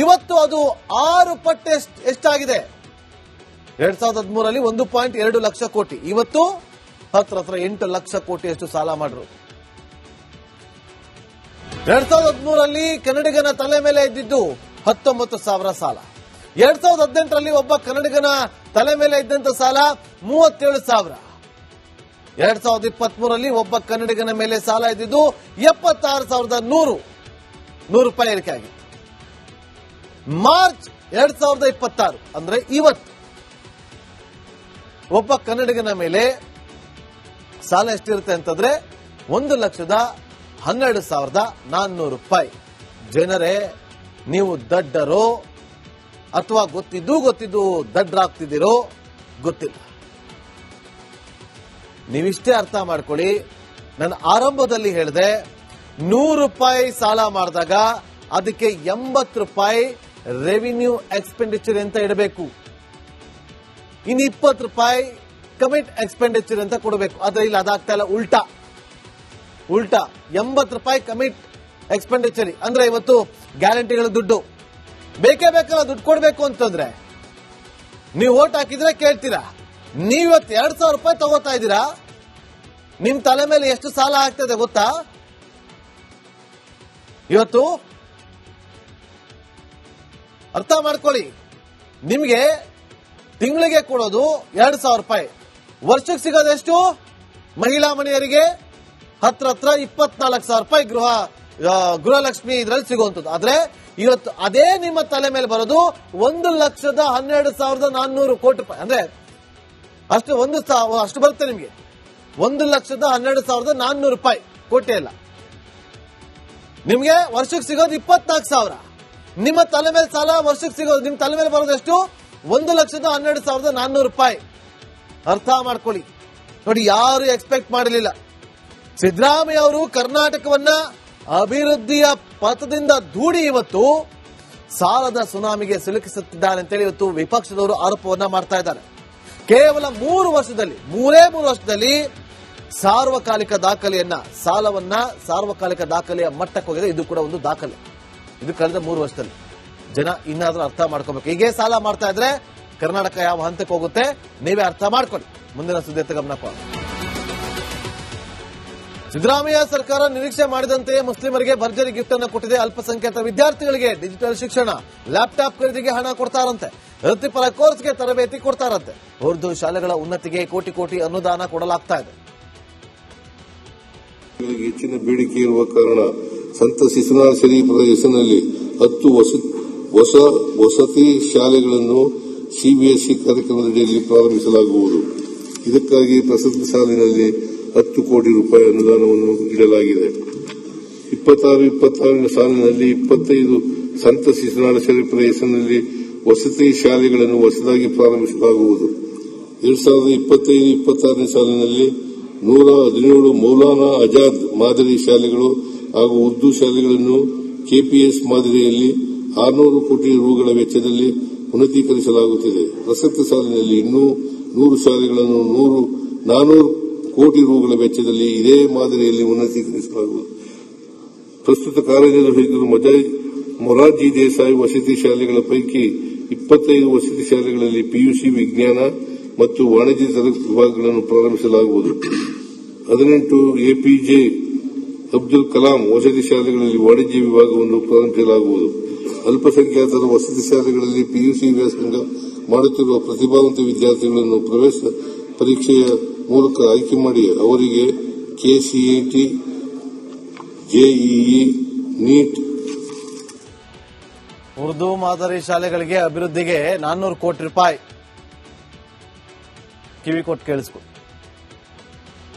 ಇವತ್ತು ಅದು 6 ಪಟ್ಟು ಎಷ್ಟಾಗಿದೆ? 2013ರಲ್ಲಿ 1.2 ಲಕ್ಷ ಕೋಟಿ, ಇವತ್ತು ಹತ್ರ 8 ಲಕ್ಷ ಕೋಟಿಯಷ್ಟು ಸಾಲ ಮಾಡಿರು. 2013ರಲ್ಲಿ ಕನ್ನಡಿಗನ ತಲೆ ಮೇಲೆ ಇದ್ದಿದ್ದು 19,000 ಸಾಲ. 2018ರಲ್ಲಿ ಒಬ್ಬ ಕನ್ನಡಿಗನ ತಲೆ ಮೇಲೆ ಇದ್ದಂತ ಸಾಲ 37,000. 2023ರಲ್ಲಿ ಒಬ್ಬ ಕನ್ನಡಿಗನ ಮೇಲೆ ಸಾಲ ಇದ್ದಿದ್ದು 76,100 ರೂಪಾಯಿ ಏರಿಕೆ ಆಗಿತ್ತು. ಮಾರ್ಚ್ 2026 ಅಂದ್ರೆ ಇವತ್ತು ಒಬ್ಬ ಕನ್ನಡಿಗನ ಮೇಲೆ ಸಾಲ ಎಷ್ಟಿರುತ್ತೆ ಅಂತಂದ್ರೆ 1,12,400 ರೂಪಾಯಿ. ಜನರೇ, ನೀವು ದಡ್ಡರೋ ಅಥವಾ ಗೊತ್ತಿದ್ದು ದಡ್ಡರಾಗ್ತಿದ್ದೀರೋ ಗೊತ್ತಿಲ್ಲ. ನೀವಿಷ್ಟೇ ಅರ್ಥ ಮಾಡ್ಕೊಳ್ಳಿ. ನಾನು ಆರಂಭದಲ್ಲಿ ಹೇಳಿದೆ, 100 ರೂಪಾಯಿ ಸಾಲ ಮಾಡಿದಾಗ ಅದಕ್ಕೆ 80 ರೂಪಾಯಿ ರೆವಿನ್ಯೂ ಎಕ್ಸ್ಪೆಂಡಿಚರ್ ಅಂತ ಇಡಬೇಕು. ಇನ್ನು 20 ರೂಪಾಯಿ ಕಮಿಟ್ ಎಕ್ಸ್ಪೆಂಡಿಚರ್ ಅಂತ ಕೊಡಬೇಕು. ಆದ್ರೆ ಇಲ್ಲಿ ಅದಾಗ್ತಾ ಇಲ್ಲ, ಉಲ್ಟಾ 80 ರೂಪಾಯಿ ಕಮಿಟ್ ಎಕ್ಸ್ಪೆಂಡಿಚರ್. ಅಂದ್ರೆ ಇವತ್ತು ಗ್ಯಾರಂಟಿಗಳ ದುಡ್ಡು ಬೇಕೇ ಬೇಕಲ್ಲ, ದುಡ್ಡು ಕೊಡ್ಬೇಕು ಅಂತಂದ್ರೆ ನೀವು ಓಟ್ ಹಾಕಿದ್ರೆ ಕೇಳ್ತೀರಾ. ನೀವತ್ತು 2,000 ರೂಪಾಯಿ ತಗೋತಾ ಇದ್ದೀರಾ, ನಿಮ್ ತಲೆ ಮೇಲೆ ಎಷ್ಟು ಸಾಲ ಆಗ್ತದೆ ಗೊತ್ತಾ? ಇವತ್ತು ಅರ್ಥ ಮಾಡ್ಕೊಳ್ಳಿ, ನಿಮ್ಗೆ ತಿಂಗಳಿಗೆ ಕೊಡೋದು 2,000 ರೂಪಾಯಿ, ವರ್ಷಕ್ಕೆ ಸಿಗೋದೆಷ್ಟು? ಮಹಿಳಾ ಮನೆಯರಿಗೆ ಹತ್ರ 24,000 ರೂಪಾಯಿ ಗೃಹಲಕ್ಷ್ಮಿ ಇದ್ರಲ್ಲಿ ಸಿಗುವಂಥದ್ದು. ಆದ್ರೆ ಇವತ್ತು ಅದೇ ನಿಮ್ಮ ತಲೆ ಮೇಲೆ ಬರೋದು 1,12,400 ಕೋಟಿ ರೂಪಾಯಿ. ಅಂದ್ರೆ ಅಷ್ಟು ಬರುತ್ತೆ ನಿಮ್ಗೆ, 1,12,400 ರೂಪಾಯಿ ಕೋಟಿ ಅಲ್ಲ. ನಿಮ್ಗೆ ವರ್ಷಕ್ಕೆ ಸಿಗೋದು 24,000. ನಿಮ್ಮ ತಲೆ ಮೇಲೆ ಸಾಲ ವರ್ಷಕ್ಕೆ ಸಿಗೋದು, ನಿಮ್ ತಲೆ ಮೇಲೆ ಬರೋದು ಎಷ್ಟು? 1,12,400 ರೂಪಾಯಿ. ಅರ್ಥ ಮಾಡ್ಕೊಳ್ಳಿ. ನೋಡಿ, ಯಾರು ಎಕ್ಸ್ಪೆಕ್ಟ್ ಮಾಡಲಿಲ್ಲ. ಸಿದ್ದರಾಮಯ್ಯ ಅವರು ಕರ್ನಾಟಕವನ್ನ ಅಭಿವೃದ್ಧಿಯ ಪಥದಿಂದ ದೂಡಿ ಇವತ್ತು ಸಾಲದ ಸುನಾಮಿಗೆ ಸಿಲುಕಿಸುತ್ತಿದ್ದಾರೆ ಅಂತೇಳಿ ಇವತ್ತು ವಿಪಕ್ಷದವರು ಆರೋಪವನ್ನ ಮಾಡ್ತಾ ಇದ್ದಾರೆ. ಕೇವಲ 3 ವರ್ಷದಲ್ಲಿ ಸಾರ್ವಕಾಲಿಕ ದಾಖಲೆಯನ್ನ, ಸಾಲವನ್ನ ಸಾರ್ವಕಾಲಿಕ ದಾಖಲೆಯ ಮಟ್ಟಕ್ಕೆ ಹೋಗಿದೆ. ಇದು ಕೂಡ ಒಂದು ದಾಖಲೆ. ಇದು ಕಳೆದ 3 ವರ್ಷದಲ್ಲಿ. ಜನ ಇನ್ನಾದ್ರೂ ಅರ್ಥ ಮಾಡ್ಕೋಬೇಕು. ಹೀಗೆ ಸಾಲ ಮಾಡ್ತಾ ಇದ್ರೆ ಕರ್ನಾಟಕ ಯಾವ ಹಂತಕ್ಕೆ ಹೋಗುತ್ತೆ ನೀವೇ ಅರ್ಥ ಮಾಡ್ಕೊಳ್ಳಿ. ಮುಂದಿನ ಸುದ್ದಿ ಗಮನ ಕೊಡಿ. ಸಿದ್ದರಾಮಯ್ಯ ಸರ್ಕಾರ ನಿರೀಕ್ಷೆ ಮಾಡಿದಂತೆಯೇ ಮುಸ್ಲಿಮರಿಗೆ ಭರ್ಜರಿ ಗಿಫ್ಟ್ ಅನ್ನು ಕೊಟ್ಟಿದೆ. ಅಲ್ಪಸಂಖ್ಯಾತ ವಿದ್ಯಾರ್ಥಿಗಳಿಗೆ ಡಿಜಿಟಲ್ ಶಿಕ್ಷಣ, ಲ್ಯಾಪ್ಟಾಪ್ ಖರೀದಿಗೆ ಹಣ ಕೊಡ್ತಾರಂತೆ. ವೃತ್ತಿಪರ ಕೋರ್ಸ್ಗೆ ತರಬೇತಿ ಕೊಡ್ತಾರಂತೆ. ಉರ್ದು ಶಾಲೆಗಳ ಉನ್ನತಿಗೆ ಕೋಟಿ ಅನುದಾನ ಕೊಡಲಾಗ್ತಾ ಇದೆ. ಹೆಚ್ಚಿನ ಬೇಡಿಕೆ ಇರುವ ಕಾರಣ ಸಂತ ಶಿಶುನಾಳ ಶರೀಫರ ಹೆಸರಿನಲ್ಲಿ 10 ಹೊಸ ವಸತಿ ಶಾಲೆಗಳನ್ನು ಸಿಬಿಎಸ್ಇ ಕಾರ್ಯಕ್ರಮದಡಿಯಲ್ಲಿ ಪ್ರಾರಂಭಿಸಲಾಗುವುದು. ಇದಕ್ಕಾಗಿ ಪ್ರಸಕ್ತ ಸಾಲಿನಲ್ಲಿ 10 ಕೋಟಿ ರೂಪಾಯಿ ಅನುದಾನವನ್ನು ಇಡಲಾಗಿದೆ. 26 ಸಾಲಿನಲ್ಲಿ 25 ಸಂತ ಶಿಶುನಾಳ ಶರೀಫರ ಹೆಸರಿನಲ್ಲಿ ವಸತಿ ಶಾಲೆಗಳನ್ನು ಹೊಸದಾಗಿ ಪ್ರಾರಂಭಿಸಲಾಗುವುದು. 2025-26 ಸಾಲಿನಲ್ಲಿ 117 ಮೌಲಾನಾ ಆಜಾದ್ ಮಾದರಿ ಶಾಲೆಗಳು ಹಾಗೂ ಉರ್ದು ಶಾಲೆಗಳನ್ನು ಕೆಪಿಎಸ್ ಮಾದರಿಯಲ್ಲಿ 600 ಕೋಟಿ ರೂಗಳ ವೆಚ್ಚದಲ್ಲಿ ಉನ್ನತೀಕರಿಸಲಾಗುತ್ತಿದೆ. ಪ್ರಸಕ್ತ ಸಾಲಿನಲ್ಲಿ ಇನ್ನೂ 100 ಶಾಲೆಗಳನ್ನು 400 ಕೋಟಿ ರೂಗಳ ವೆಚ್ಚದಲ್ಲಿ ಇದೇ ಮಾದರಿಯಲ್ಲಿ ಉನ್ನತೀಕರಿಸಲಾಗುವುದು. ಪ್ರಸ್ತುತ ಕಾರ್ಯನಿರ್ವಹಿಸಿರುವ ಮೊರಾರ್ಜಿ ದೇಸಾಯಿ ವಸತಿ ಶಾಲೆಗಳ ಪೈಕಿ 25 ವಸತಿ ಶಾಲೆಗಳಲ್ಲಿ ಪಿಯುಸಿ ವಿಜ್ಞಾನ ಮತ್ತು ವಾಣಿಜ್ಯ ವಿಭಾಗಗಳನ್ನು ಪ್ರಾರಂಭಿಸಲಾಗುವುದು. 18 ಎಪಿಜೆ ಅಬ್ದುಲ್ ಕಲಾಂ ವಸತಿ ಶಾಲೆಗಳಲ್ಲಿ ವಾಣಿಜ್ಯ ವಿಭಾಗವನ್ನು ಪ್ರಾರಂಭಿಸಲಾಗುವುದು. ಅಲ್ಪಸಂಖ್ಯಾತರ ವಸತಿ ಶಾಲೆಗಳಲ್ಲಿ ಪಿಯುಸಿ ವ್ಯಾಸಂಗ ಮಾಡುತ್ತಿರುವ ಪ್ರತಿಭಾವಂತ ವಿದ್ಯಾರ್ಥಿಗಳನ್ನು ಪ್ರವೇಶ ಪರೀಕ್ಷೆಯ ಮೂಲಕ ಆಯ್ಕೆ ಮಾಡಿ ಅವರಿಗೆ ಕೆಸಿಇಟಿ, ಜೆಇಇ, ನೀಟ್, ಉರ್ದು ಮಾದರಿ ಶಾಲೆಗಳಿಗೆ ಅಭಿವೃದ್ಧಿಗೆ 400 ಕೋಟಿ ರೂಪಾಯಿ. ಕಿವಿ ಕೊಟ್ಟು ಕೇಳಿಸ್ಕೊಂಡು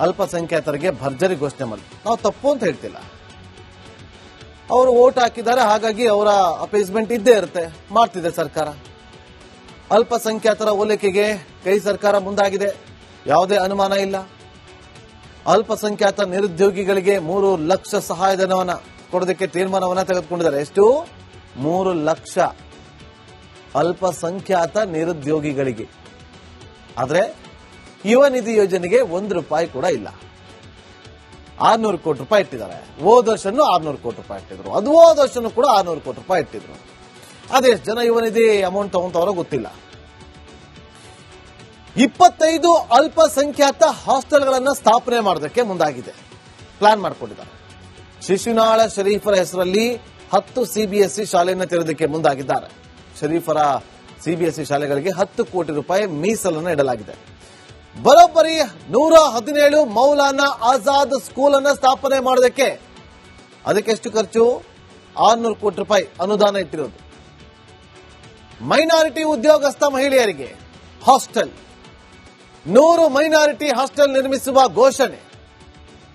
ಅಲ್ಪಸಂಖ್ಯಾತರಿಗೆ ಭರ್ಜರಿ ಘೋಷಣೆ ಮಾಡಿ. ನಾವು ತಪ್ಪು ಅಂತ ಹೇಳ್ತಿಲ್ಲ, ಅವರು ವೋಟ್ ಹಾಕಿದ್ದಾರೆ, ಹಾಗಾಗಿ ಅವರ ಅಪೇಸ್ಮೆಂಟ್ ಇದ್ದೇ ಇರುತ್ತೆ. ಮಾಡ್ತಿದೆ ಸರ್ಕಾರ. ಅಲ್ಪಸಂಖ್ಯಾತರ ಓಲೈಕೆಗೆ ಕೈ ಸರ್ಕಾರ ಮುಂದಾಗಿದೆ, ಯಾವುದೇ ಅನುಮಾನ ಇಲ್ಲ. ಅಲ್ಪಸಂಖ್ಯಾತ ನಿರುದ್ಯೋಗಿಗಳಿಗೆ 3 ಲಕ್ಷ ಸಹಾಯಧನವನ್ನ ಕೊಡೋದಕ್ಕೆ ತೀರ್ಮಾನವನ್ನ ತೆಗೆದುಕೊಂಡಿದ್ದಾರೆ. ಎಷ್ಟು? 3 ಲಕ್ಷ ಅಲ್ಪಸಂಖ್ಯಾತ ನಿರುದ್ಯೋಗಿಗಳಿಗೆ. ಆದ್ರೆ ಯುವ ನಿಧಿ ಯೋಜನೆಗೆ 1 ರೂಪಾಯಿ ಕೂಡ ಇಲ್ಲ. 600 ಕೋಟಿ ರೂಪಾಯಿ ಇಟ್ಟಿದ್ದಾರೆ. ಹೋದ ವರ್ಷನೂ 600 ಕೋಟಿ ರೂಪಾಯಿ ಇಟ್ಟಿದ್ರು. ಅದು ಹೋದ ವರ್ಷನೂ ಕೂಡ 600 ಕೋಟಿ ರೂಪಾಯಿ ಇಟ್ಟಿದ್ರು. ಅದೆಷ್ಟು ಜನ ಯುವ ನಿಧಿ ಅಮೌಂಟ್ ತಗೊಂತವರೋ ಗೊತ್ತಿಲ್ಲ. 25 ಅಲ್ಪಸಂಖ್ಯಾತ ಹಾಸ್ಟೆಲ್ಗಳನ್ನು ಸ್ಥಾಪನೆ ಮಾಡೋದಕ್ಕೆ ಮುಂದಾಗಿದೆ, ಪ್ಲಾನ್ ಮಾಡಿಕೊಂಡಿದ್ದಾರೆ. ಶಿಶುನಾಳ ಶರೀಫರ ಹೆಸರಲ್ಲಿ 10 ಸಿಬಿಎಸ್ಇ ಶಾಲೆಯನ್ನು ತೆರೆದಕ್ಕೆ ಮುಂದಾಗಿದ್ದಾರೆ. ಶರೀಫರ ಸಿಬಿಎಸ್ಇ ಶಾಲೆಗಳಿಗೆ 10 ಕೋಟಿ ರೂಪಾಯಿ ಮೀಸಲನ್ನು ಇಡಲಾಗಿದೆ. ಬರೋಬ್ಬರಿ 117 ಮೌಲಾನಾ ಆಜಾದ್ ಸ್ಕೂಲ್ ಅನ್ನು ಸ್ಥಾಪನೆ ಮಾಡೋದಕ್ಕೆ ಅದಕ್ಕೆ ಎಷ್ಟು ಖರ್ಚು? 600 ಕೋಟಿ ರೂಪಾಯಿ ಅನುದಾನ ಇಟ್ಟಿರೋದು. ಮೈನಾರಿಟಿ ಉದ್ಯೋಗಸ್ಥ ಮಹಿಳೆಯರಿಗೆ ಹಾಸ್ಟೆಲ್, 100 ಮೈನಾರಿಟಿ ಹಾಸ್ಟೆಲ್ ನಿರ್ಮಿಸುವ ಘೋಷಣೆ.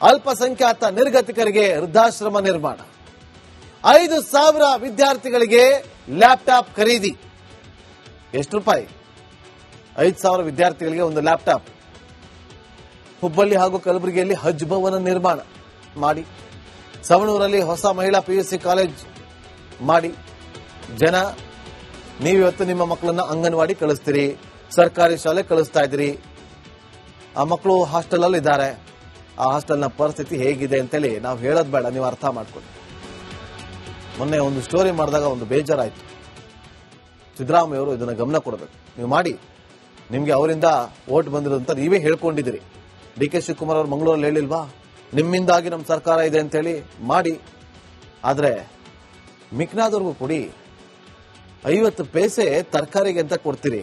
ಅಲ್ಪಸಂಖ್ಯಾತ ನಿರ್ಗತಿಕರಿಗೆ ವೃದ್ಧಾಶ್ರಮ ನಿರ್ಮಾಣ. 5,000 ವಿದ್ಯಾರ್ಥಿಗಳಿಗೆ ಲ್ಯಾಪ್ಟಾಪ್ ಖರೀದಿ. ಎಷ್ಟು ರೂಪಾಯಿ? 5,000 ವಿದ್ಯಾರ್ಥಿಗಳಿಗೆ ಒಂದು ಲ್ಯಾಪ್ಟಾಪ್. ಹುಬ್ಬಳ್ಳಿ ಹಾಗೂ ಕಲಬುರಗಿಯಲ್ಲಿ ಹಜ್ ಭವನ ನಿರ್ಮಾಣ ಮಾಡಿ, ಸವಣೂರಲ್ಲಿ ಹೊಸ ಮಹಿಳಾ PUC ಕಾಲೇಜ್ ಮಾಡಿ. ಜನ ನೀವಿವತ್ತು ನಿಮ್ಮ ಮಕ್ಕಳನ್ನ ಅಂಗನವಾಡಿ ಕಳಿಸ್ತೀರಿ, ಸರ್ಕಾರಿ ಶಾಲೆ ಕಳಿಸ್ತಾ ಇದ್ದೀರಿ. ಆ ಮಕ್ಕಳು ಹಾಸ್ಟೆಲ್ ಅಲ್ಲಿ ಇದ್ದಾರೆ. ಆ ಹಾಸ್ಟೆಲ್ನ ಪರಿಸ್ಥಿತಿ ಹೇಗಿದೆ ಅಂತೇಳಿ ನಾವು ಹೇಳೋದು ಬೇಡ, ನೀವು ಅರ್ಥ ಮಾಡ್ಕೊಳ್ಳಿ. ಮೊನ್ನೆ ಒಂದು ಸ್ಟೋರಿ ಮಾಡಿದಾಗ ಒಂದು ಬೇಜಾರಾಯ್ತು. ಸಿದ್ದರಾಮಯ್ಯ ಅವರು ಇದನ್ನ ಗಮನ ಕೊಡಬೇಕು. ನೀವು ಮಾಡಿ, ನಿಮ್ಗೆ ಅವರಿಂದ ವೋಟ್ ಬಂದಿರೋದಂತ ನೀವೇ ಹೇಳ್ಕೊಂಡಿದ್ದೀರಿ. DK ಶಿವಕುಮಾರ್ ಅವರು ಮಂಗಳೂರಲ್ಲಿ ಹೇಳಿಲ್ವಾ, ನಿಮ್ಮಿಂದಾಗಿ ನಮ್ಮ ಸರ್ಕಾರ ಇದೆ ಅಂತೇಳಿ ಮಾಡಿ. ಆದ್ರೆ ಮಿಕ್ನಾದವ್ರಿಗೂ ಕೊಡಿ. 50 ಪೈಸೆ ತರಕಾರಿಗೆ ಅಂತ ಕೊಡ್ತೀರಿ,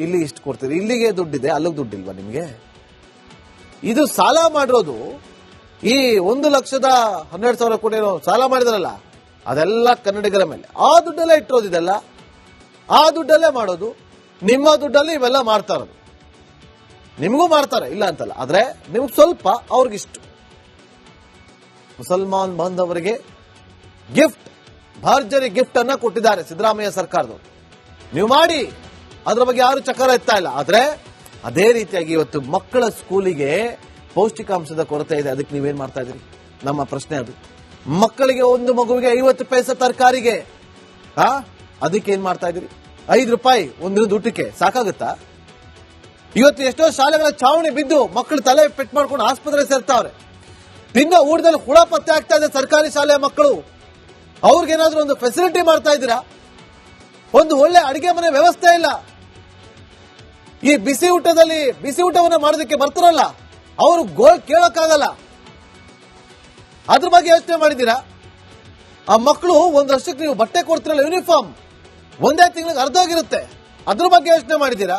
ಇಲ್ಲಿ ಇಷ್ಟು ಕೊಡ್ತೀರಿ. ಇಲ್ಲಿಗೆ ದುಡ್ಡಿದೆ, ಅಲ್ಲಿಗೆ ದುಡ್ಡಿಲ್ವಾ ನಿಮ್ಗೆ? ಇದು ಸಾಲ ಮಾಡಿರೋದು. ಈ 1,12,000 ಕೋಟಿ ಸಾಲ ಮಾಡಿದ್ರಲ್ಲ, ಅದೆಲ್ಲ ಕನ್ನಡಿಗರ ಮೇಲೆ. ಆ ದುಡ್ಡೆಲ್ಲ ಇಟ್ಟಿರೋದು, ಇದೆಲ್ಲ ಆ ದುಡ್ಡಲ್ಲೇ ಮಾಡೋದು. ನಿಮ್ಮ ದುಡ್ಡಲ್ಲಿ ಇವೆಲ್ಲ ಮಾಡ್ತಾ ಇರೋದು. ನಿಮಗೂ ಮಾಡ್ತಾರೆ, ಇಲ್ಲ ಅಂತಲ್ಲ. ಆದ್ರೆ ನಿಮ್ಗೆ ಸ್ವಲ್ಪ, ಅವ್ರಿಗಿಷ್ಟು. ಮುಸಲ್ಮಾನ್ ಬಾಂಧವರಿಗೆ ಗಿಫ್ಟ್, ಭರ್ಜರಿ ಗಿಫ್ಟ್ ಅನ್ನ ಕೊಟ್ಟಿದ್ದಾರೆ ಸಿದ್ದರಾಮಯ್ಯ ಸರ್ಕಾರದವರು. ನೀವು ಮಾಡಿ, ಅದ್ರ ಬಗ್ಗೆ ಯಾರು ಚಕಾರ ಎತ್ತಾ ಇಲ್ಲ. ಆದ್ರೆ ಅದೇ ರೀತಿಯಾಗಿ ಇವತ್ತು ಮಕ್ಕಳ ಸ್ಕೂಲಿಗೆ ಪೌಷ್ಟಿಕಾಂಶದ ಕೊರತೆ ಇದೆ. ಅದಕ್ಕೆ ನೀವೇನ್ ಮಾಡ್ತಾ ಇದ್ದೀರಿ? ನಮ್ಮ ಪ್ರಶ್ನೆ ಅದು. ಮಕ್ಕಳಿಗೆ ಒಂದು ಮಗುವಿಗೆ 50 ಪೈಸೆ ತರಕಾರಿಗೆ, ಅದಕ್ಕೆ ಏನ್ ಮಾಡ್ತಾ ಇದ್ದೀರಿ? 5 ರೂಪಾಯಿ ಒಂದಿನದ ಊಟಕ್ಕೆ ಸಾಕಾಗುತ್ತಾ? ಇವತ್ತು ಎಷ್ಟೋ ಶಾಲೆಗಳ ಚಾವಣಿ ಬಿದ್ದು ಮಕ್ಕಳು ತಲೆ ಪೆಟ್ಟು ಮಾಡ್ಕೊಂಡು ಆಸ್ಪತ್ರೆ ಸೇರ್ತಾವ್ರೆ. ತಿನ್ನೋ ಊಟದಲ್ಲಿ ಹುಳ ಪತ್ತೆ ಆಗ್ತಾ ಇದೆ ಸರ್ಕಾರಿ ಶಾಲೆಯ ಮಕ್ಕಳು. ಅವ್ರಿಗೇನಾದ್ರೂ ಒಂದು ಫೆಸಿಲಿಟಿ ಮಾಡ್ತಾ ಇದ್ದೀರಾ? ಒಂದು ಒಳ್ಳೆ ಅಡಿಗೆ ಮನೆ ವ್ಯವಸ್ಥೆ ಇಲ್ಲ. ಈ ಬಿಸಿ ಊಟವನ್ನ ಮಾಡೋದಕ್ಕೆ ಬರ್ತಾರಲ್ಲ, ಅವರು ಗೋಲ್ ಕೇಳಕ್ಕಾಗಲ್ಲ. ಅದ್ರ ಬಗ್ಗೆ ಯೋಚನೆ ಮಾಡಿದ್ದೀರಾ? ಆ ಮಕ್ಕಳು ಒಂದು ವರ್ಷಕ್ಕೆ ನೀವು ಬಟ್ಟೆ ಕೊಡ್ತಿರಲ್ಲ, ಯೂನಿಫಾರ್ಮ್ ಒಂದೇ ತಿಂಗಳಿಗೆ ಅರ್ಧೋಗಿರುತ್ತೆ. ಅದ್ರ ಬಗ್ಗೆ ಯೋಚನೆ ಮಾಡಿದ್ದೀರಾ?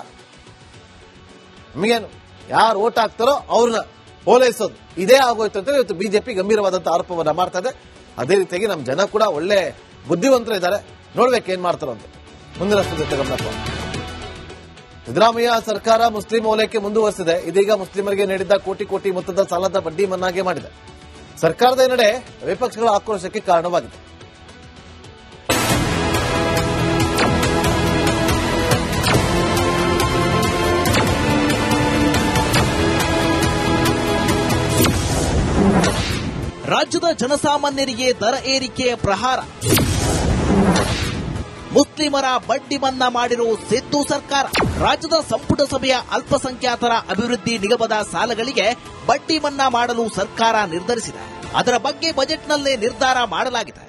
ನಿಮಗೇನು ಯಾರು ಓಟ್ ಹಾಕ್ತಾರೋ ಅವ್ರನ್ನ ಓಲೈಸೋದು ಇದೇ ಆಗೋಯ್ತು ಅಂತ ಇವತ್ತು ಬಿಜೆಪಿ ಗಂಭೀರವಾದಂತಹ ಆರೋಪವನ್ನ ಮಾಡ್ತಾ ಇದೆ. ಅದೇ ರೀತಿಯಾಗಿ ನಮ್ಮ ಜನ ಕೂಡ ಒಳ್ಳೆ ಬುದ್ಧಿವಂತರು ಇದ್ದಾರೆ. ನೋಡ್ಬೇಕು ಏನ್ ಮಾಡ್ತಾರೋ ಅಂತ. ಮುಂದಿನ ಜೊತೆ ಗಮನ. ಸಿದ್ದರಾಮಯ್ಯ ಸರ್ಕಾರ ಮುಸ್ಲಿಂ ಓಲೈಕೆ ಮುಂದುವರೆಸಿದೆ. ಇದೀಗ ಮುಸ್ಲಿಮರಿಗೆ ನೀಡಿದ್ದ ಕೋಟಿ ಮೊತ್ತದ ಸಾಲದ ಬಡ್ಡಿ ಮನ್ನಾಗೆ ಮಾಡಿದೆ. ಸರ್ಕಾರದ ನಡೆ ವಿಪಕ್ಷಗಳ ಆಕ್ರೋಶಕ್ಕೆ ಕಾರಣವಾಗಿದೆ. ರಾಜ್ಯದ ಜನಸಾಮಾನ್ಯರಿಗೆ ದರ ಏರಿಕೆಯ ಪ್ರಹಾರ. ಮುಸ್ಲಿಮರ ಬಡ್ಡಿ ಮನ್ನಾ ಮಾಡಿರುವ ಸಿದ್ದು ಸರ್ಕಾರ. ರಾಜ್ಯದ ಸಂಪುಟ ಸಭೆಯ ಅಲ್ಪಸಂಖ್ಯಾತರ ಅಭಿವೃದ್ಧಿ ನಿಗಮದ ಸಾಲಗಳಿಗೆ ಬಡ್ಡಿ ಮನ್ನಾ ಮಾಡಲು ಸರ್ಕಾರ ನಿರ್ಧರಿಸಿದೆ. ಅದರ ಬಗ್ಗೆ ಬಜೆಟ್ನಲ್ಲೇ ನಿರ್ಧಾರ ಮಾಡಲಾಗಿದೆ.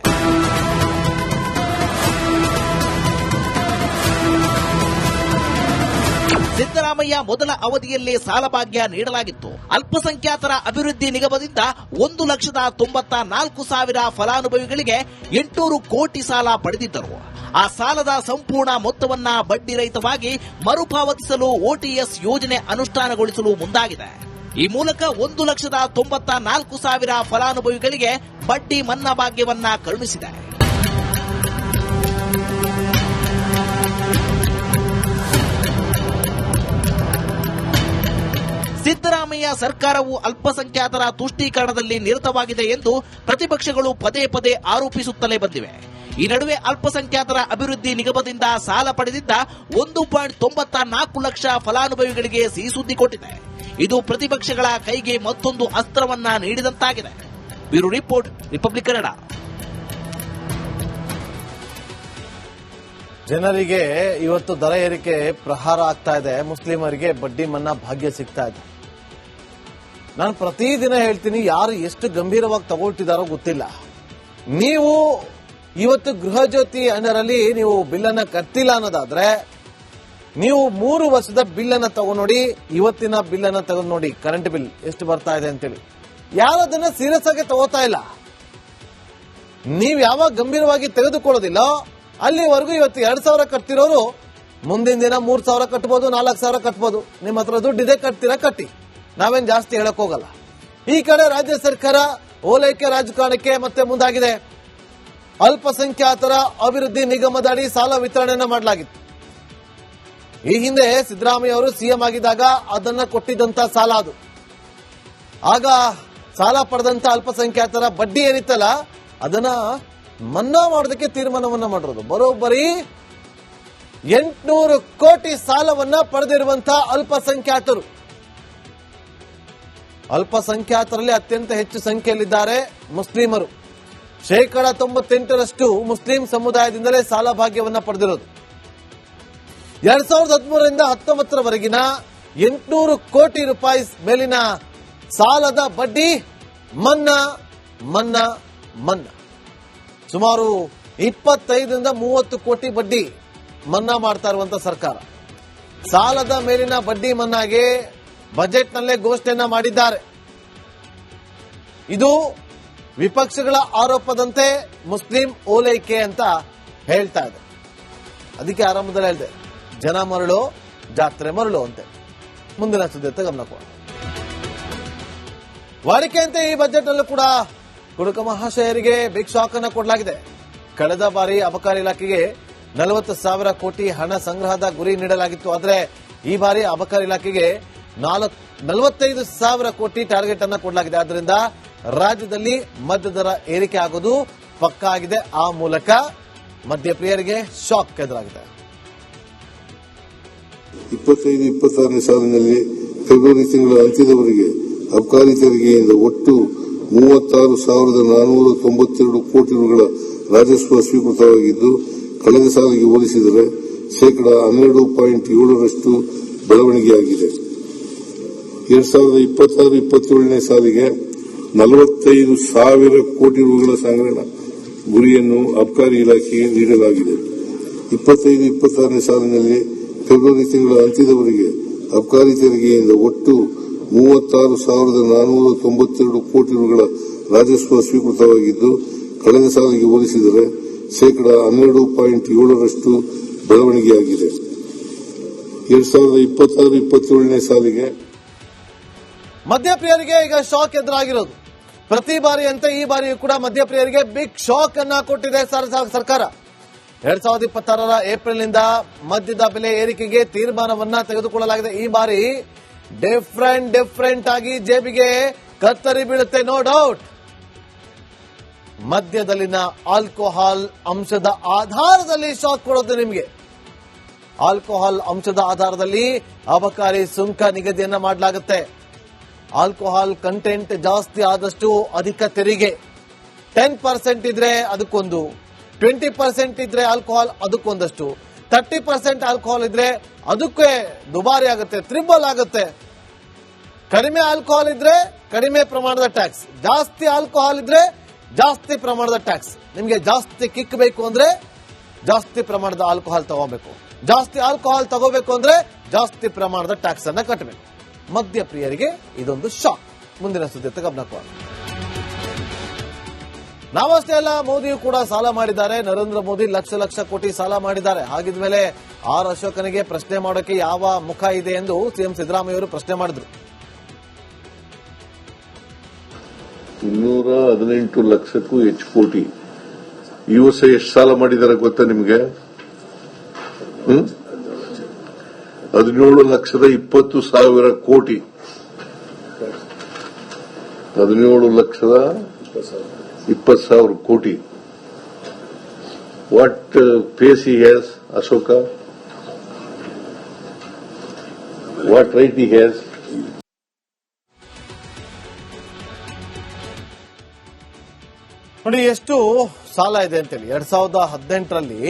ಸಿದ್ದರಾಮಯ್ಯ ಮೊದಲ ಅವಧಿಯಲ್ಲೇ ಸಾಲಭಾಗ್ಯ ನೀಡಲಾಗಿತ್ತು. ಅಲ್ಪಸಂಖ್ಯಾತರ ಅಭಿವೃದ್ಧಿ ನಿಗಮದಿಂದ 1,94,000 ಫಲಾನುಭವಿಗಳಿಗೆ 800 ಕೋಟಿ ಸಾಲ ಪಡೆದಿದ್ದರು. ಆ ಸಾಲದ ಸಂಪೂರ್ಣ ಮೊತ್ತವನ್ನ ಬಡ್ಡಿ ರಹಿತವಾಗಿ ಮರುಪಾವತಿಸಲು OTS ಯೋಜನೆ ಅನುಷ್ಠಾನಗೊಳಿಸಲು ಮುಂದಾಗಿದೆ. ಈ ಮೂಲಕ 1,94,000 ಫಲಾನುಭವಿಗಳಿಗೆ ಬಡ್ಡಿ ಮನ್ನಾ ಭಾಗ್ಯವನ್ನ ಕರುಣಿಸಿದೆ. ಸಿದ್ದರಾಮಯ್ಯ ಸರ್ಕಾರವು ಅಲ್ಪಸಂಖ್ಯಾತರ ತುಷ್ಟೀಕರಣದಲ್ಲಿ ನಿರತವಾಗಿದೆ ಎಂದು ಪ್ರತಿಪಕ್ಷಗಳು ಪದೇ ಪದೇ ಆರೋಪಿಸುತ್ತಲೇ ಬಂದಿವೆ. ಈ ನಡುವೆ ಅಲ್ಪಸಂಖ್ಯಾತರ ಅಭಿವೃದ್ಧಿ ನಿಗಮದಿಂದ ಸಾಲ ಪಡೆದಿದ್ದ 1.94 ಲಕ್ಷ ಫಲಾನುಭವಿಗಳಿಗೆ ಸಿಹಿ ಸುದ್ದಿ ಕೊಟ್ಟಿದೆ. ಇದು ಪ್ರತಿಪಕ್ಷಗಳ ಕೈಗೆ ಮತ್ತೊಂದು ಅಸ್ತ್ರವನ್ನ ನೀಡಿದಂತಾಗಿದೆ. Bureau report, Republic Kannada. ಜನರಿಗೆ ಇವತ್ತು ದರ ಏರಿಕೆ ಪ್ರಹಾರ ಆಗ್ತಾ ಇದೆ. ಮುಸ್ಲಿಮರಿಗೆ ಬಡ್ಡಿ ಮನ್ನಾ ಭಾಗ್ಯ ಸಿಗ್ತಾ ಇದೆ. ನಾನು ಪ್ರತಿದಿನ ಹೇಳ್ತೀನಿ, ಯಾರು ಎಷ್ಟು ಗಂಭೀರವಾಗಿ ತಗೊಳ್ತಿದಾರೋ ಗೊತ್ತಿಲ್ಲ. ನೀವು ಇವತ್ತು ಗೃಹ ಜ್ಯೋತಿ ಅನ್ನರಲ್ಲಿ ನೀವು ಬಿಲ್ಲನ್ನ ಕಟ್ಟಿಲ್ಲ ಅನ್ನೋದಾದ್ರೆ ನೀವು 3 ವರ್ಷದ ಬಿಲ್ಲನ್ನ ತಗೊಂಡು ಇವತ್ತಿನ ಬಿಲ್ಲನ್ನ ತಗೊಂಡು ನೋಡಿ, ಕರೆಂಟ್ ಬಿಲ್ ಎಷ್ಟು ಬರ್ತಾ ಇದೆ ಅಂತೇಳಿ. ಯಾರು ಅದನ್ನ ಸೀರಿಯಸ್ ಆಗಿ ತಗೋತಾ ಇಲ್ಲ. ನೀವು ಯಾವಾಗ ಗಂಭೀರವಾಗಿ ತೆಗೆದುಕೊಳ್ಳೋದಿಲ್ಲ ಅಲ್ಲಿವರೆಗೂ ಇವತ್ತು 2,000 ಕಟ್ತಿರೋರು ಮುಂದಿನ ದಿನ 3,000 ಕಟ್ಬೋದು, 4,000 ಕಟ್ಬೋದು. ನಿಮ್ಮ ಹತ್ರ ದುಡ್ಡಿದೆ, ಕಟ್ತೀರಾ ಕಟ್ಟಿ, ನಾವೇನ್ ಜಾಸ್ತಿ ಹೇಳಕ್ ಹೋಗಲ್ಲ. ಈ ಕಡೆ ರಾಜ್ಯ ಸರ್ಕಾರ ಓಲೈಕೆ ರಾಜಕಾರಣಕ್ಕೆ ಮತ್ತೆ ಮುಂದಾಗಿದೆ. ಅಲ್ಪಸಂಖ್ಯಾತರ ಅಭಿವೃದ್ಧಿ ನಿಗಮದಡಿ ಸಾಲ ವಿತರಣೆಯನ್ನ ಮಾಡಲಾಗಿತ್ತು. ಈ ಹಿಂದೆ ಸಿದ್ದರಾಮಯ್ಯ ಅವರು ಸಿಎಂ ಆಗಿದ್ದಾಗ ಅದನ್ನ ಕೊಟ್ಟಿದ್ದಂತ ಸಾಲ ಅದು. ಆಗ ಸಾಲ ಪಡೆದಂತ ಅಲ್ಪಸಂಖ್ಯಾತರ ಬಡ್ಡಿ ಏನಿತ್ತಲ್ಲ ಅದನ್ನ ಮನ್ನಾ ಮಾಡೋದಕ್ಕೆ ತೀರ್ಮಾನವನ್ನ ಮಾಡಿರೋದು. ಬರೋಬ್ಬರಿ 800 ಕೋಟಿ ಸಾಲವನ್ನ ಪಡೆದಿರುವಂತಹ ಅಲ್ಪಸಂಖ್ಯಾತರು ಅಲ್ಪಸಂಖ್ಯಾತರಲ್ಲಿ ಅತ್ಯಂತ ಹೆಚ್ಚು ಸಂಖ್ಯೆಯಲ್ಲಿದ್ದಾರೆ ಮುಸ್ಲಿಮರು. 98% ಮುಸ್ಲಿಂ ಸಮುದಾಯದಿಂದಲೇ ಸಾಲ ಭಾಗ್ಯವನ್ನ ಪಡೆದಿರೋದು. 2013ರಿಂದ 19ರವರೆಗಿನ 800 ಕೋಟಿ ರೂಪಾಯಿ ಮೇಲಿನ ಸಾಲದ ಬಡ್ಡಿ ಮನ್ನಾ ಮನ್ನಾ ಮನ್ನಾ. ಸುಮಾರು 25ರಿಂದ 30 ಕೋಟಿ ಬಡ್ಡಿ ಮನ್ನಾ ಮಾಡ್ತಾ ಇರುವಂತ ಸರ್ಕಾರ ಸಾಲದ ಮೇಲಿನ ಬಡ್ಡಿ ಮನ್ನಾಗೆ ಬಜೆಟ್ನಲ್ಲೇ ಘೋಷಣೆಯನ್ನ ಮಾಡಿದ್ದಾರೆ. ಇದು ವಿಪಕ್ಷಗಳ ಆರೋಪದಂತೆ ಮುಸ್ಲಿಂ ಓಲೈಕೆ ಅಂತ ಹೇಳ್ತಾ ಇದೆ. ಅದಕ್ಕೆ ಆರಂಭದಲ್ಲಿ ಹೇಳಿದೆ, ಜನ ಮರಳು ಜಾತ್ರೆ ಮರಳು ಅಂತೆ. ಮುಂದಿನ ಸುದ್ದಿ ಗಮನ ಕೊಡ. ವಾಡಿಕೆಯಂತೆ ಈ ಬಜೆಟ್ ನಲ್ಲೂ ಕೂಡ ಕುಡುಕ ಮಹಾಶಯರಿಗೆ ಬಿಗ್ ಶಾಕ್ ಅನ್ನು ಕೊಡಲಾಗಿದೆ. ಕಳೆದ ಬಾರಿ ಅಬಕಾರಿ ಇಲಾಖೆಗೆ 40,000 ಕೋಟಿ ಹಣ ಸಂಗ್ರಹದ ಗುರಿ ನೀಡಲಾಗಿತ್ತು. ಆದರೆ ಈ ಬಾರಿ ಅಬಕಾರಿ ಇಲಾಖೆಗೆ 45,000 ಕೋಟಿ ಟಾರ್ಗೆಟ್ ಅನ್ನು ಕೊಡಲಾಗಿದೆ. ಆದ್ದರಿಂದ ರಾಜ್ಯದಲ್ಲಿ ಮದ್ಯ ದರ ಏರಿಕೆ ಆಗೋದು ಪಕ್ಕಾ ಆಗಿದೆ. ಆ ಮೂಲಕ ಮದ್ಯಪ್ರಿಯರಿಗೆ ಶಾಕ್ ಎದುರಾಗಿದೆ. 25-26ನೇ ಸಾಲಿನಲ್ಲಿ ಫೆಬ್ರವರಿ ತಿಂಗಳ ಅಂತ್ಯದವರೆಗೆ ಅಬಕಾರಿ ತೆರಿಗೆಯಿಂದ ಒಟ್ಟು 36,492 ಕೋಟಿ ರೂಗಳ ರಾಜಸ್ವ ಸ್ವೀಕೃತವಾಗಿದ್ದು, ಕಳೆದ ಸಾಲಿಗೆ ಹೋಲಿಸಿದರೆ ಶೇಕಡಾ 12.7% ಬೆಳವಣಿಗೆಯಾಗಿದೆ. 2026-27ನೇ ಸಾಲಿಗೆ 45,000 ಕೋಟಿ ರೂಗಳ ಸಂಗ್ರಹಣ ಗುರಿಯನ್ನು ಅಬಕಾರಿ ಇಲಾಖೆಗೆ ನೀಡಲಾಗಿದೆ. 25-26ನೇ ಸಾಲಿನಲ್ಲಿ ಫೆಬ್ರವರಿ ತಿಂಗಳ ಅಂತ್ಯದವರೆಗೆ ಅಬಕಾರಿ ತೆರಿಗೆಯಿಂದ ಒಟ್ಟು 36,492 ಕೋಟಿ ರೂಗಳ ರಾಜಸ್ವ ಸ್ವೀಕೃತವಾಗಿದ್ದು, ಕಳೆದ ಸಾಲಿಗೆ ಹೋಲಿಸಿದರೆ ಶೇಕಡಾ 12.7% ಬೆಳವಣಿಗೆಯಾಗಿದೆ. 2026-27ನೇ ಸಾಲಿಗೆ ಮದ್ಯಪ್ರಿಯರಿಗೆ ಈಗ ಶಾಕ್ ಎದುರಾಗಿರೋದು. ಪ್ರತಿ ಬಾರಿಯಂತೆ ಈ ಬಾರಿಯೂ ಕೂಡ ಮದ್ಯಪ್ರಿಯರಿಗೆ ಬಿಗ್ ಶಾಕ್ ಅನ್ನ ಕೊಟ್ಟಿದೆ ಸರ್ಕಾರ. 2026ರ ಏಪ್ರಿಲ್ನಿಂದ ಮದ್ಯದ ಬೆಲೆ ಏರಿಕೆಗೆ ತೀರ್ಮಾನವನ್ನ ತೆಗೆದುಕೊಳ್ಳಲಾಗಿದೆ. ಈ ಬಾರಿ ಡಿಫರೆಂಟ್ ಆಗಿ ಜೇಬಿಗೆ ಕತ್ತರಿ ಬೀಳುತ್ತೆ, ನೋ ಡೌಟ್. ಮದ್ಯದಲ್ಲಿನ ಆಲ್ಕೋಹಾಲ್ ಅಂಶದ ಆಧಾರದಲ್ಲಿ ಶಾಕ್ ಕೊಡೋದು ನಿಮಗೆ. ಆಲ್ಕೋಹಾಲ್ ಅಂಶದ ಆಧಾರದಲ್ಲಿ ಅಬಕಾರಿ ಸುಂಕ ನಿಗದಿಯನ್ನ ಮಾಡಲಾಗುತ್ತೆ. ಆಲ್ಕೋಹಾಲ್ ಕಂಟೆಂಟ್ ಜಾಸ್ತಿ ಆದಷ್ಟು ಅಧಿಕ ತೆರಿಗೆ. 10% ಇದ್ರೆ ಅದಕ್ಕೊಂದು, 20% ಇದ್ರೆ ಆಲ್ಕೋಹಾಲ್ ಅದಕ್ಕೊಂದಷ್ಟು, 30% ಆಲ್ಕೋಹಾಲ್ ಇದ್ರೆ ಅದಕ್ಕೆ ದುಬಾರಿ ಆಗುತ್ತೆ, ತ್ರಿಬಲ್ ಆಗುತ್ತೆ. ಕಡಿಮೆ ಆಲ್ಕೋಹಾಲ್ ಇದ್ರೆ ಕಡಿಮೆ ಪ್ರಮಾಣದ ಟ್ಯಾಕ್ಸ್, ಜಾಸ್ತಿ ಆಲ್ಕೋಹಾಲ್ ಇದ್ರೆ ಜಾಸ್ತಿ ಪ್ರಮಾಣದ ಟ್ಯಾಕ್ಸ್. ನಿಮಗೆ ಜಾಸ್ತಿ ಕಿಕ್ ಬೇಕು ಅಂದ್ರೆ ಜಾಸ್ತಿ ಪ್ರಮಾಣದ ಆಲ್ಕೋಹಾಲ್ ತಗೋಬೇಕು, ಜಾಸ್ತಿ ಆಲ್ಕೋಹಾಲ್ ತಗೋಬೇಕು ಅಂದ್ರೆ ಜಾಸ್ತಿ ಪ್ರಮಾಣದ ಟ್ಯಾಕ್ಸ್ ಅನ್ನ ಕಟ್ಟಬೇಕು. ಮದ್ಯಪ್ರಿಯರಿಗೆ ಇದೊಂದು ಶಾಕ್. ಮುಂದಿನ ಸುದ್ದಿ ಗಮನ ಕೊಡ. ನಾವಷ್ಟೇ ಅಲ್ಲ, ಮೋದಿಯು ಕೂಡ ಸಾಲ ಮಾಡಿದ್ದಾರೆ. ನರೇಂದ್ರ ಮೋದಿ ಲಕ್ಷ ಕೋಟಿ ಸಾಲ ಮಾಡಿದ್ದಾರೆ. ಹಾಗಿದ್ಮೇಲೆ ಆರ್ ಅಶೋಕನಿಗೆ ಪ್ರಶ್ನೆ ಮಾಡೋಕೆ ಯಾವ ಮುಖ ಇದೆ ಎಂದು ಸಿಎಂ ಸಿದ್ದರಾಮಯ್ಯ ಅವರು ಪ್ರಶ್ನೆ ಮಾಡಿದ್ರು. 218 ಲಕ್ಷಕ್ಕೂ ಹೆಚ್ಚು ಕೋಟಿ ಈ ವರ್ಷ ಎಷ್ಟು ಸಾಲ ಮಾಡಿದ್ದಾರೆ ಗೊತ್ತಾ ನಿಮಗೆ? 17,20,000 ಕೋಟಿ. 17,20,000 ಕೋಟಿ. What pace he has, Ashoka? What right he has? ನೋಡಿ ಎಷ್ಟು ಸಾಲ ಇದೆ ಅಂತೇಳಿ. 2018ರಲ್ಲಿ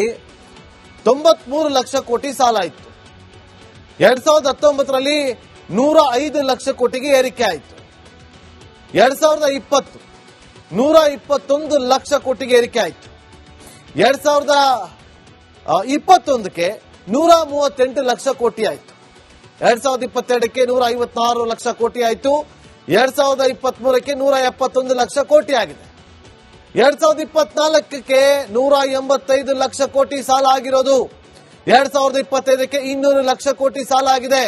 93 ಲಕ್ಷ ಕೋಟಿ ಸಾಲ ಇತ್ತು. 2019ರಲ್ಲಿ 105 ಲಕ್ಷ ಕೋಟಿಗೆ ಏರಿಕೆ ಆಯಿತು. 2020 121 ಲಕ್ಷ ಕೋಟಿಗೆ ಏರಿಕೆ ಆಯಿತು. 2021ಕ್ಕೆ 138 ಲಕ್ಷ ಕೋಟಿ ಆಯಿತು. 2022ಕ್ಕೆ 156 ಲಕ್ಷ ಕೋಟಿ ಆಯಿತು. 2023ಕ್ಕೆ 171 ಲಕ್ಷ ಕೋಟಿ ಆಗಿದೆ. 2024ಕ್ಕೆ 185 ಲಕ್ಷ ಕೋಟಿ ಸಾಲ ಆಗಿರೋದು. 2025ಕ್ಕೆ 200 ಲಕ್ಷ ಕೋಟಿ ಸಾಲ ಆಗಿದೆ.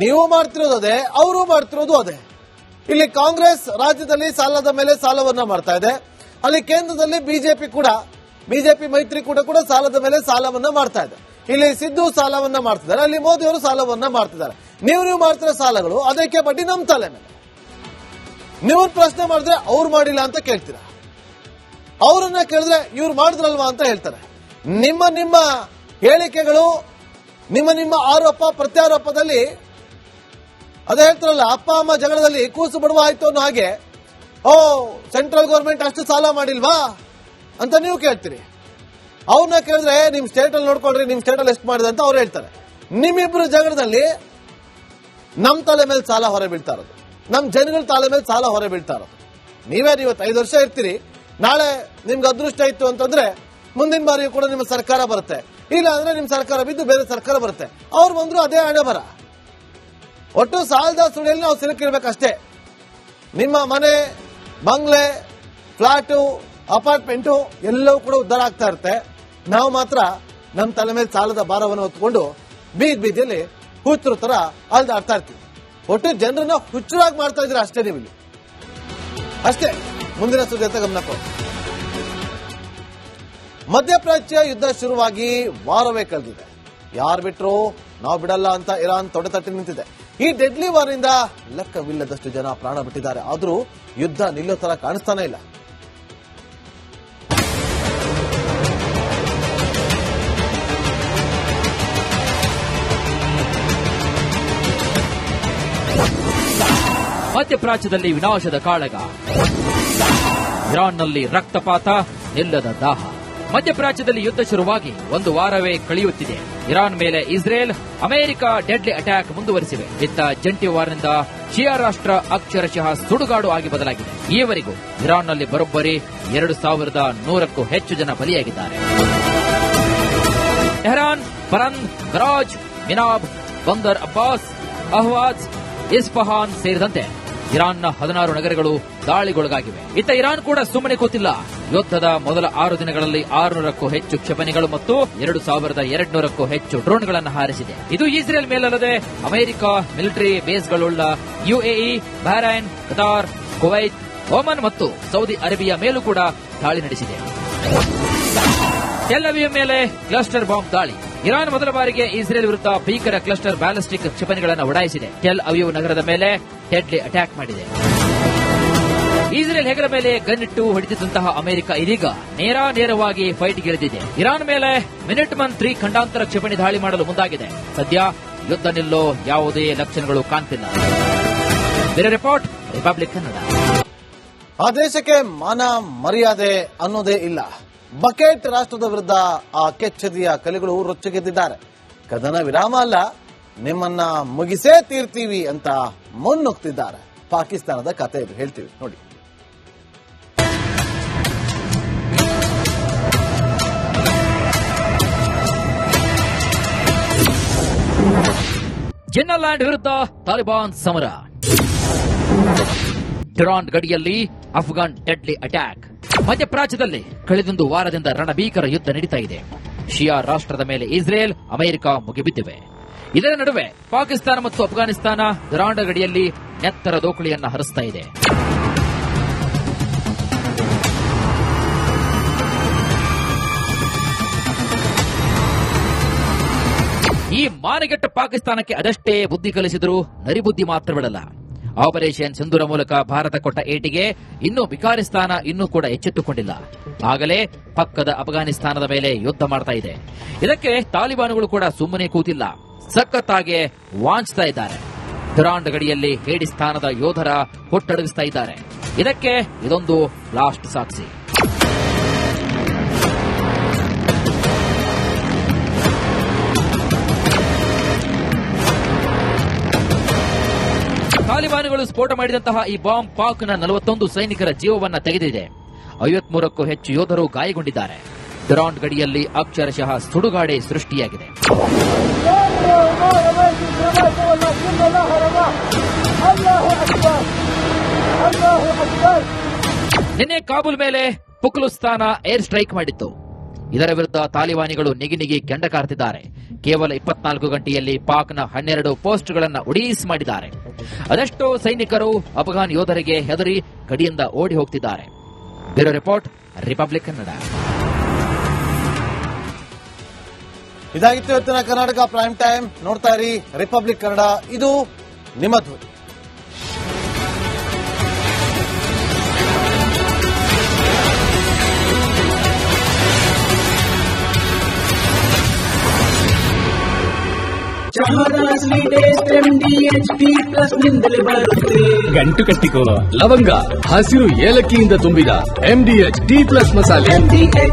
ನೀವು ಮಾಡ್ತಿರೋದು ಅದೇ, ಅವರು ಮಾಡ್ತಿರೋದು ಅದೇ. ಇಲ್ಲಿ ಕಾಂಗ್ರೆಸ್ ರಾಜ್ಯದಲ್ಲಿ ಸಾಲದ ಮೇಲೆ ಸಾಲವನ್ನ ಮಾಡ್ತಾ ಇದೆ. ಅಲ್ಲಿ ಕೇಂದ್ರದಲ್ಲಿ ಬಿಜೆಪಿ ಮೈತ್ರಿಕೂಟ ಕೂಡ ಸಾಲದ ಮೇಲೆ ಸಾಲವನ್ನ ಮಾಡ್ತಾ ಇದೆ. ಇಲ್ಲಿ ಸಿದ್ದು ಸಾಲವನ್ನ ಮಾಡ್ತಿದ್ದಾರೆ, ಅಲ್ಲಿ ಮೋದಿ ಅವರು ಸಾಲವನ್ನ ಮಾಡ್ತಿದ್ದಾರೆ. ನೀವು ಮಾಡ್ತಿರೋ ಸಾಲಗಳು ಅದಕ್ಕೆ ಬಡ್ಡಿ ನಮ್ಮ ತಲೆ ಮೇಲೆ. ನೀವು ಪ್ರಶ್ನೆ ಮಾಡಿದ್ರೆ ಅವ್ರು ಮಾಡಿಲ್ಲ ಅಂತ ಕೇಳ್ತೀರಾ, ಅವರನ್ನ ಕೇಳಿದ್ರೆ ಇವ್ರು ಮಾಡಿದ್ರಲ್ವಾ ಅಂತ ಹೇಳ್ತಾರೆ. ನಿಮ್ಮ ಹೇಳಿಕೆಗಳು, ನಿಮ್ಮ ಆರೋಪ ಪ್ರತ್ಯಾರೋಪದಲ್ಲಿ ಅದೇ ಹೇಳ್ತಾರಲ್ಲ, ಅಪ್ಪ ಅಮ್ಮ ಜಗಳದಲ್ಲಿ ಕೂಸು ಬಡವ ಆಯ್ತು ಅನ್ನೋ ಹಾಗೆ, ಓ ಸೆಂಟ್ರಲ್ ಗೌರ್ಮೆಂಟ್ ಅಷ್ಟು ಸಾಲ ಮಾಡಿಲ್ವಾ ಅಂತ ನೀವು ಕೇಳ್ತೀರಿ. ಅವ್ರನ್ನ ಕೇಳಿದ್ರೆ ನಿಮ್ ಸ್ಟೇಟ್ ಅಲ್ಲಿ ನೋಡ್ಕೊಳ್ರಿ, ನಿಮ್ ಸ್ಟೇಟ್ ಅಲ್ಲಿ ಎಷ್ಟು ಮಾಡಿದೆ ಅಂತ ಅವ್ರು ಹೇಳ್ತಾರೆ. ನಿಮ್ಮಿಬ್ರು ಜಗಳದಲ್ಲಿ ನಮ್ ತಲೆ ಮೇಲೆ ಸಾಲ ಹೊರ ಬೀಳ್ತಾ ಇರೋದು, ನಮ್ ಜನಗಳ ತಲೆ ಮೇಲೆ ಸಾಲ ಹೊರ ಬೀಳ್ತಾ ಇರೋದು. ನೀವತ್ತು 5 ವರ್ಷ ಇರ್ತೀರಿ, ನಾಳೆ ನಿಮ್ಗೆ ಅದೃಷ್ಟ ಇತ್ತು ಅಂತಂದ್ರೆ ಮುಂದಿನ ಬಾರಿಯೂ ಕೂಡ ನಿಮ್ಮ ಸರ್ಕಾರ ಬರುತ್ತೆ, ಇಲ್ಲ ಅಂದ್ರೆ ನಿಮ್ ಸರ್ಕಾರ ಬಿದ್ದು ಬೇರೆ ಸರ್ಕಾರ ಬರುತ್ತೆ. ಅವ್ರು ಬಂದ್ರು ಅದೇ ಹಣೆ ಬರ. ಒಟ್ಟು ಸಾಲದ ಸುಳಿಯಲ್ಲಿ ನಾವು ಸಿಲುಕಿರ್ಬೇಕಷ್ಟೇ. ನಿಮ್ಮ ಮನೆ, ಬಂಗ್ಲೆ, ಫ್ಲಾಟು, ಅಪಾರ್ಟ್ಮೆಂಟು ಎಲ್ಲವೂ ಕೂಡ ಉದ್ಧಾರ ಆಗ್ತಾ ಇರುತ್ತೆ. ನಾವು ಮಾತ್ರ ನಮ್ಮ ತಲೆ ಮೇಲೆ ಸಾಲದ ಭಾರವನ್ನು ಹೊತ್ಕೊಂಡು ಬೀದಿಯಲ್ಲಿ ಹುಚ್ಚರು ತರ ಅಲ್ದಾಡ್ತಾ ಇರ್ತೀವಿ. ಒಟ್ಟು ಜನರನ್ನ ಹುಚ್ಚರಾಗಿ ಮಾಡ್ತಾ ಇದ್ರೆ ಅಷ್ಟೇ. ನೀವು ಇಲ್ಲಿ ಅಷ್ಟೇ. ಮುಂದಿನ ಸುದ್ದಿ ಅಂತ ಗಮನ ಕೊಡಿ. ಮಧ್ಯಪ್ರಾಚ್ಯ ಯುದ್ಧ ಶುರುವಾಗಿ ವಾರವೇ ಕಳೆದಿದೆ. ಯಾರು ಬಿಟ್ರು ನಾವು ಬಿಡಲ್ಲ ಅಂತ ಇರಾನ್ ತೊಡೆತಟ್ಟಿ ನಿಂತಿದೆ. ಈ ಡೆಡ್ಲಿ ವಾರ್ನಿಂದ ಲೆಕ್ಕವಿಲ್ಲದಷ್ಟು ಜನ ಪ್ರಾಣ ಬಿಟ್ಟಿದ್ದಾರೆ. ಆದರೂ ಯುದ್ಧ ನಿಲ್ಲೋ ತರ ಕಾಣಿಸ್ತಾನೆ ಇಲ್ಲ. ಮಧ್ಯಪ್ರಾಚ್ಯದಲ್ಲಿ ವಿನಾಶದ ಕಾಳಗ, ಇರಾನ್ನಲ್ಲಿ ರಕ್ತಪಾತ, ನಿಲ್ಲದ ದಾಹ. ಮಧ್ಯಪ್ರಾಚ್ಯದಲ್ಲಿ ಯುದ್ಧ ಶುರುವಾಗಿ 1 ವಾರವೇ ಕಳೆಯುತ್ತಿದೆ. ಇರಾನ್ ಮೇಲೆ ಇಸ್ರೇಲ್, ಅಮೆರಿಕ ಡೆಡ್ಲಿ ಅಟ್ಯಾಕ್ ಮುಂದುವರಿಸಿವೆ. ಇತ್ತ ಜಂಟಿ ವಾರ್ನಿಂದ ಶಿಯಾ ರಾಷ್ಟ್ರ ಅಕ್ಷರಶಃ ಸುಡುಗಾಡು ಆಗಿ ಬದಲಾಗಿದೆ. ಈವರೆಗೂ ಇರಾನ್ನಲ್ಲಿ ಬರೋಬ್ಬರಿ 2100ಕ್ಕೂ ಹೆಚ್ಚು ಜನ ಬಲಿಯಾಗಿದ್ದಾರೆ. ಟೆಹರಾನ್, ಬರನ್, ಗರಾಜ್, ಮಿನಾಬ್, ಬಂದರ್ ಅಬ್ಬಾಸ್, ಅಹ್ವಾಜ್, ಇಸ್ಫಹಾನ್ ಸೇರಿದಂತೆ ಇರಾನ್ನ 16 ನಗರಗಳು ದಾಳಿಗೊಳಗಾಗಿವೆ. ಇತ್ತ ಇರಾನ್ ಕೂಡ ಸುಮ್ಮನೆ ಕೂತಿಲ್ಲ. ಯುದ್ಧದ ಮೊದಲ 6 ದಿನಗಳಲ್ಲಿ 600ಕ್ಕೂ ಹೆಚ್ಚು ಕ್ಷಿಪಣಿಗಳು ಮತ್ತು 2200ಕ್ಕೂ ಹೆಚ್ಚು ಡ್ರೋನ್ಗಳನ್ನು ಹಾರಿಸಿದೆ. ಇದು ಇಸ್ರೇಲ್ ಮೇಲಲ್ಲದೆ ಅಮೆರಿಕ ಮಿಲಿಟರಿ ಬೇಸ್ಗಳುಳ್ಳ UAE, Bahrain, Qatar, Kuwait, Oman ಮತ್ತು ಸೌದಿ ಅರೇಬಿಯಾ ಮೇಲೂ ಕೂಡ ದಾಳಿ ನಡೆಸಿದೆ. ಟೆಲ್ ಅವೀವ್ ಮೇಲೆ ಕ್ಲಸ್ಟರ್ ಬಾಂಬ್ ದಾಳಿ. ಇರಾನ್ ಮೊದಲ ಬಾರಿಗೆ ಇಸ್ರೇಲ್ ವಿರುದ್ಧ ಭೀಕರ ಕ್ಲಸ್ಟರ್ ಬ್ಯಾಲಿಸ್ಟಿಕ್ ಕ್ಷಿಪಣಿಗಳನ್ನು ಉಡಾಯಿಸಿದೆ. ಟೆಲ್ ಅವೀವ್ ನಗರದ ಮೇಲೆ ಡೆಡ್ಲಿ ಅಟ್ಯಾಕ್ ಮಾಡಿದೆ. ಇಸ್ರೇಲ್ ಹೆಗಲ ಮೇಲೆ ಗನ್ನಿಟ್ಟು ಹೊಡೆದಿದ್ದಂತಹ ಅಮೆರಿಕ ಇದೀಗ ನೇರವಾಗಿ ಫೈಟ್ಗಿಳಿದಿದೆ. ಇರಾನ್ ಮೇಲೆ ಮಿನಿಟ್ ಮನ್ 3 ಖಂಡಾಂತರ ಕ್ಷಿಪಣಿ ದಾಳಿ ಮಾಡಲು ಮುಂದಾಗಿದೆ. ಸದ್ಯ ಯುದ್ಧ ನಿಲ್ಲೋ ಯಾವುದೇ ಲಕ್ಷಣಗಳು ಕಾಣ್ತಿಲ್ಲ. ಬೇರೆ ರಿಪೋರ್ಟ್, ರಿಪಬ್ಲಿಕ್ ಕನ್ನಡ. ಆ ದೇಶಕ್ಕೆ ಮಾನ ಮರ್ಯಾದೆ ಅನ್ನೋದೇ ಇಲ್ಲ. ಬಕೆಟ್ ರಾಷ್ಟ್ರದ ವಿರುದ್ಧ ಆ ಕೆಚ್ಚದಿಯ ಕಲಿಗಳು ರೊಚ್ಚಿಗೆದ್ದಿದ್ದಾರೆ. ಕದನ ವಿರಾಮ ಅಲ್ಲ, ನಿಮ್ಮನ್ನ ಮುಗಿಸೇ ತೀರ್ತೀವಿ ಅಂತ ಮುನ್ನುಗ್ತಿದ್ದಾರೆ. ಪಾಕಿಸ್ತಾನದ ಕತೆ ಇದು, ಹೇಳ್ತೀವಿ ನೋಡಿ. ಜಿನ್ನಾಲ್ಯಾಂಡ್ ವಿರುದ್ಧ ತಾಲಿಬಾನ್ ಸಮರ. ಡುರಾಂಡ್ ಗಡಿಯಲ್ಲಿ ಅಫ್ಘಾನ್ ಡೆಡ್ಲಿ ಅಟ್ಯಾಕ್. ಮಧ್ಯಪ್ರಾಚ್ಯದಲ್ಲಿ ಕಳೆದೊಂದು ವಾರದಿಂದ ರಣಭೀಕರ ಯುದ್ಧ ನಡೀತಾ ಇದೆ. ಶಿಯಾ ರಾಷ್ಟ್ರದ ಮೇಲೆ ಇಸ್ರೇಲ್, ಅಮೆರಿಕ ಮುಗಿಬಿದ್ದಿವೆ. ಇದರ ನಡುವೆ ಪಾಕಿಸ್ತಾನ ಮತ್ತು ಅಫ್ಘಾನಿಸ್ತಾನ ಡುರಾಂಡ್ ಗಡಿಯಲ್ಲಿ ನೆತ್ತರ ದೋಕಳಿಯನ್ನ ಹರಿಸ್ತಾ ಇದೆ. ಈ ಮಾನಗೆಟ್ಟ ಪಾಕಿಸ್ತಾನಕ್ಕೆ ಅದಷ್ಟೇ ಬುದ್ಧಿ ಕಲಿಸಿದರೂ ನರಿಬುದ್ಧಿ ಮಾತ್ರ ಬಿಡಲ್ಲ. ಆಪರೇಷನ್ ಸಿಂಧೂರ ಮೂಲಕ ಭಾರತ ಕೊಟ್ಟ ಏಟಿಗೆ ಇನ್ನೂ ಬಿಕಾರಿಸ್ತಾನ ಇನ್ನೂ ಕೂಡ ಎಚ್ಚೆತ್ತುಕೊಂಡಿಲ್ಲ. ಆಗಲೇ ಪಕ್ಕದ ಅಫ್ಘಾನಿಸ್ತಾನದ ಮೇಲೆ ಯುದ್ಧ ಮಾಡ್ತಾ ಇದೆ. ಇದಕ್ಕೆ ತಾಲಿಬಾನುಗಳು ಕೂಡ ಸುಮ್ಮನೆ ಕೂತಿಲ್ಲ, ಸಖತ್ತಾಗಿ ವಾಂಚ್ತಾ ಇದ್ದಾರೆ. ಡುರಾಂಡ್ ಗಡಿಯಲ್ಲಿ ಹೇಡಿಸ್ತಾನದ ಯೋಧರ ಹುಟ್ಟಡಗಿಸ್ತಾ ಇದ್ದಾರೆ. ಇದಕ್ಕೆ ಇದೊಂದು ಲಾಸ್ಟ್ ಸಾಕ್ಷಿ. ತಾಲಿಬಾನುಗಳು ಸ್ಫೋಟ ಮಾಡಿದಂತಹ ಈ ಬಾಂಬ್ ಪಾಕ್ನ 41 ಸೈನಿಕರ ಜೀವವನ್ನ ತೆಗೆದಿದೆ. 53ಕ್ಕೂ ಹೆಚ್ಚು ಯೋಧರು ಗಾಯಗೊಂಡಿದ್ದಾರೆ. ಡುರಾಂಡ್ ಗಡಿಯಲ್ಲಿ ಅಕ್ಷರಶಃ ಸುಡುಗಾಡೆ ಸೃಷ್ಟಿಯಾಗಿದೆ. ನಿನ್ನೆ ಕಾಬೂಲ್ ಮೇಲೆ ಪುಕ್ಲುಸ್ತಾನ ಏರ್ ಸ್ಟ್ರೈಕ್ ಮಾಡಿತ್ತು. ಇದರ ವಿರುದ್ಧ ತಾಲಿಬಾನಿಗಳು ನಿಗಿ ಕೆಂಡ ಕಾರ್ತಿದ್ದಾರೆ. ಕೇವಲ 24 ಗಂಟೆಯಲ್ಲಿ ಪಾಕ್ನ 12 ಪೋಸ್ಟ್ಗಳನ್ನು ಉಡೀಸ್ ಮಾಡಿದ್ದಾರೆ. ಅದೆಷ್ಟೋ ಸೈನಿಕರು ಅಫ್ಘಾನ್ ಯೋಧರಿಗೆ ಹೆದರಿ ಗಡಿಯಿಂದ ಓಡಿ ಹೋಗ್ತಿದ್ದಾರೆ. Bureau report, Republic Kannada. ಇದಾಗಿತ್ತು ಇವತ್ತಿನ ಕರ್ನಾಟಕ ಪ್ರೈಮ್ ಟೈಮ್. ನೋಡ್ತಾ ಇರಿ ರಿಪಬ್ಲಿಕ್ ಕನ್ನಡ, ಇದು ನಿಮ್ಮ ಧ್ವನಿ. ಚಹಾದ ಅಸಲಿ ಟೇಸ್ಟ್ MDH T+ ನಿಂದಲೇ ಬರುತ್ತೆ. ಗಂಟು ಕಟ್ಟಿಕೋ ಲವಂಗ ಹಸಿರು ಏಲಕ್ಕಿಯಿಂದ ತುಂಬಿದ MDH T+ ಮಸಾಲೆ. MDH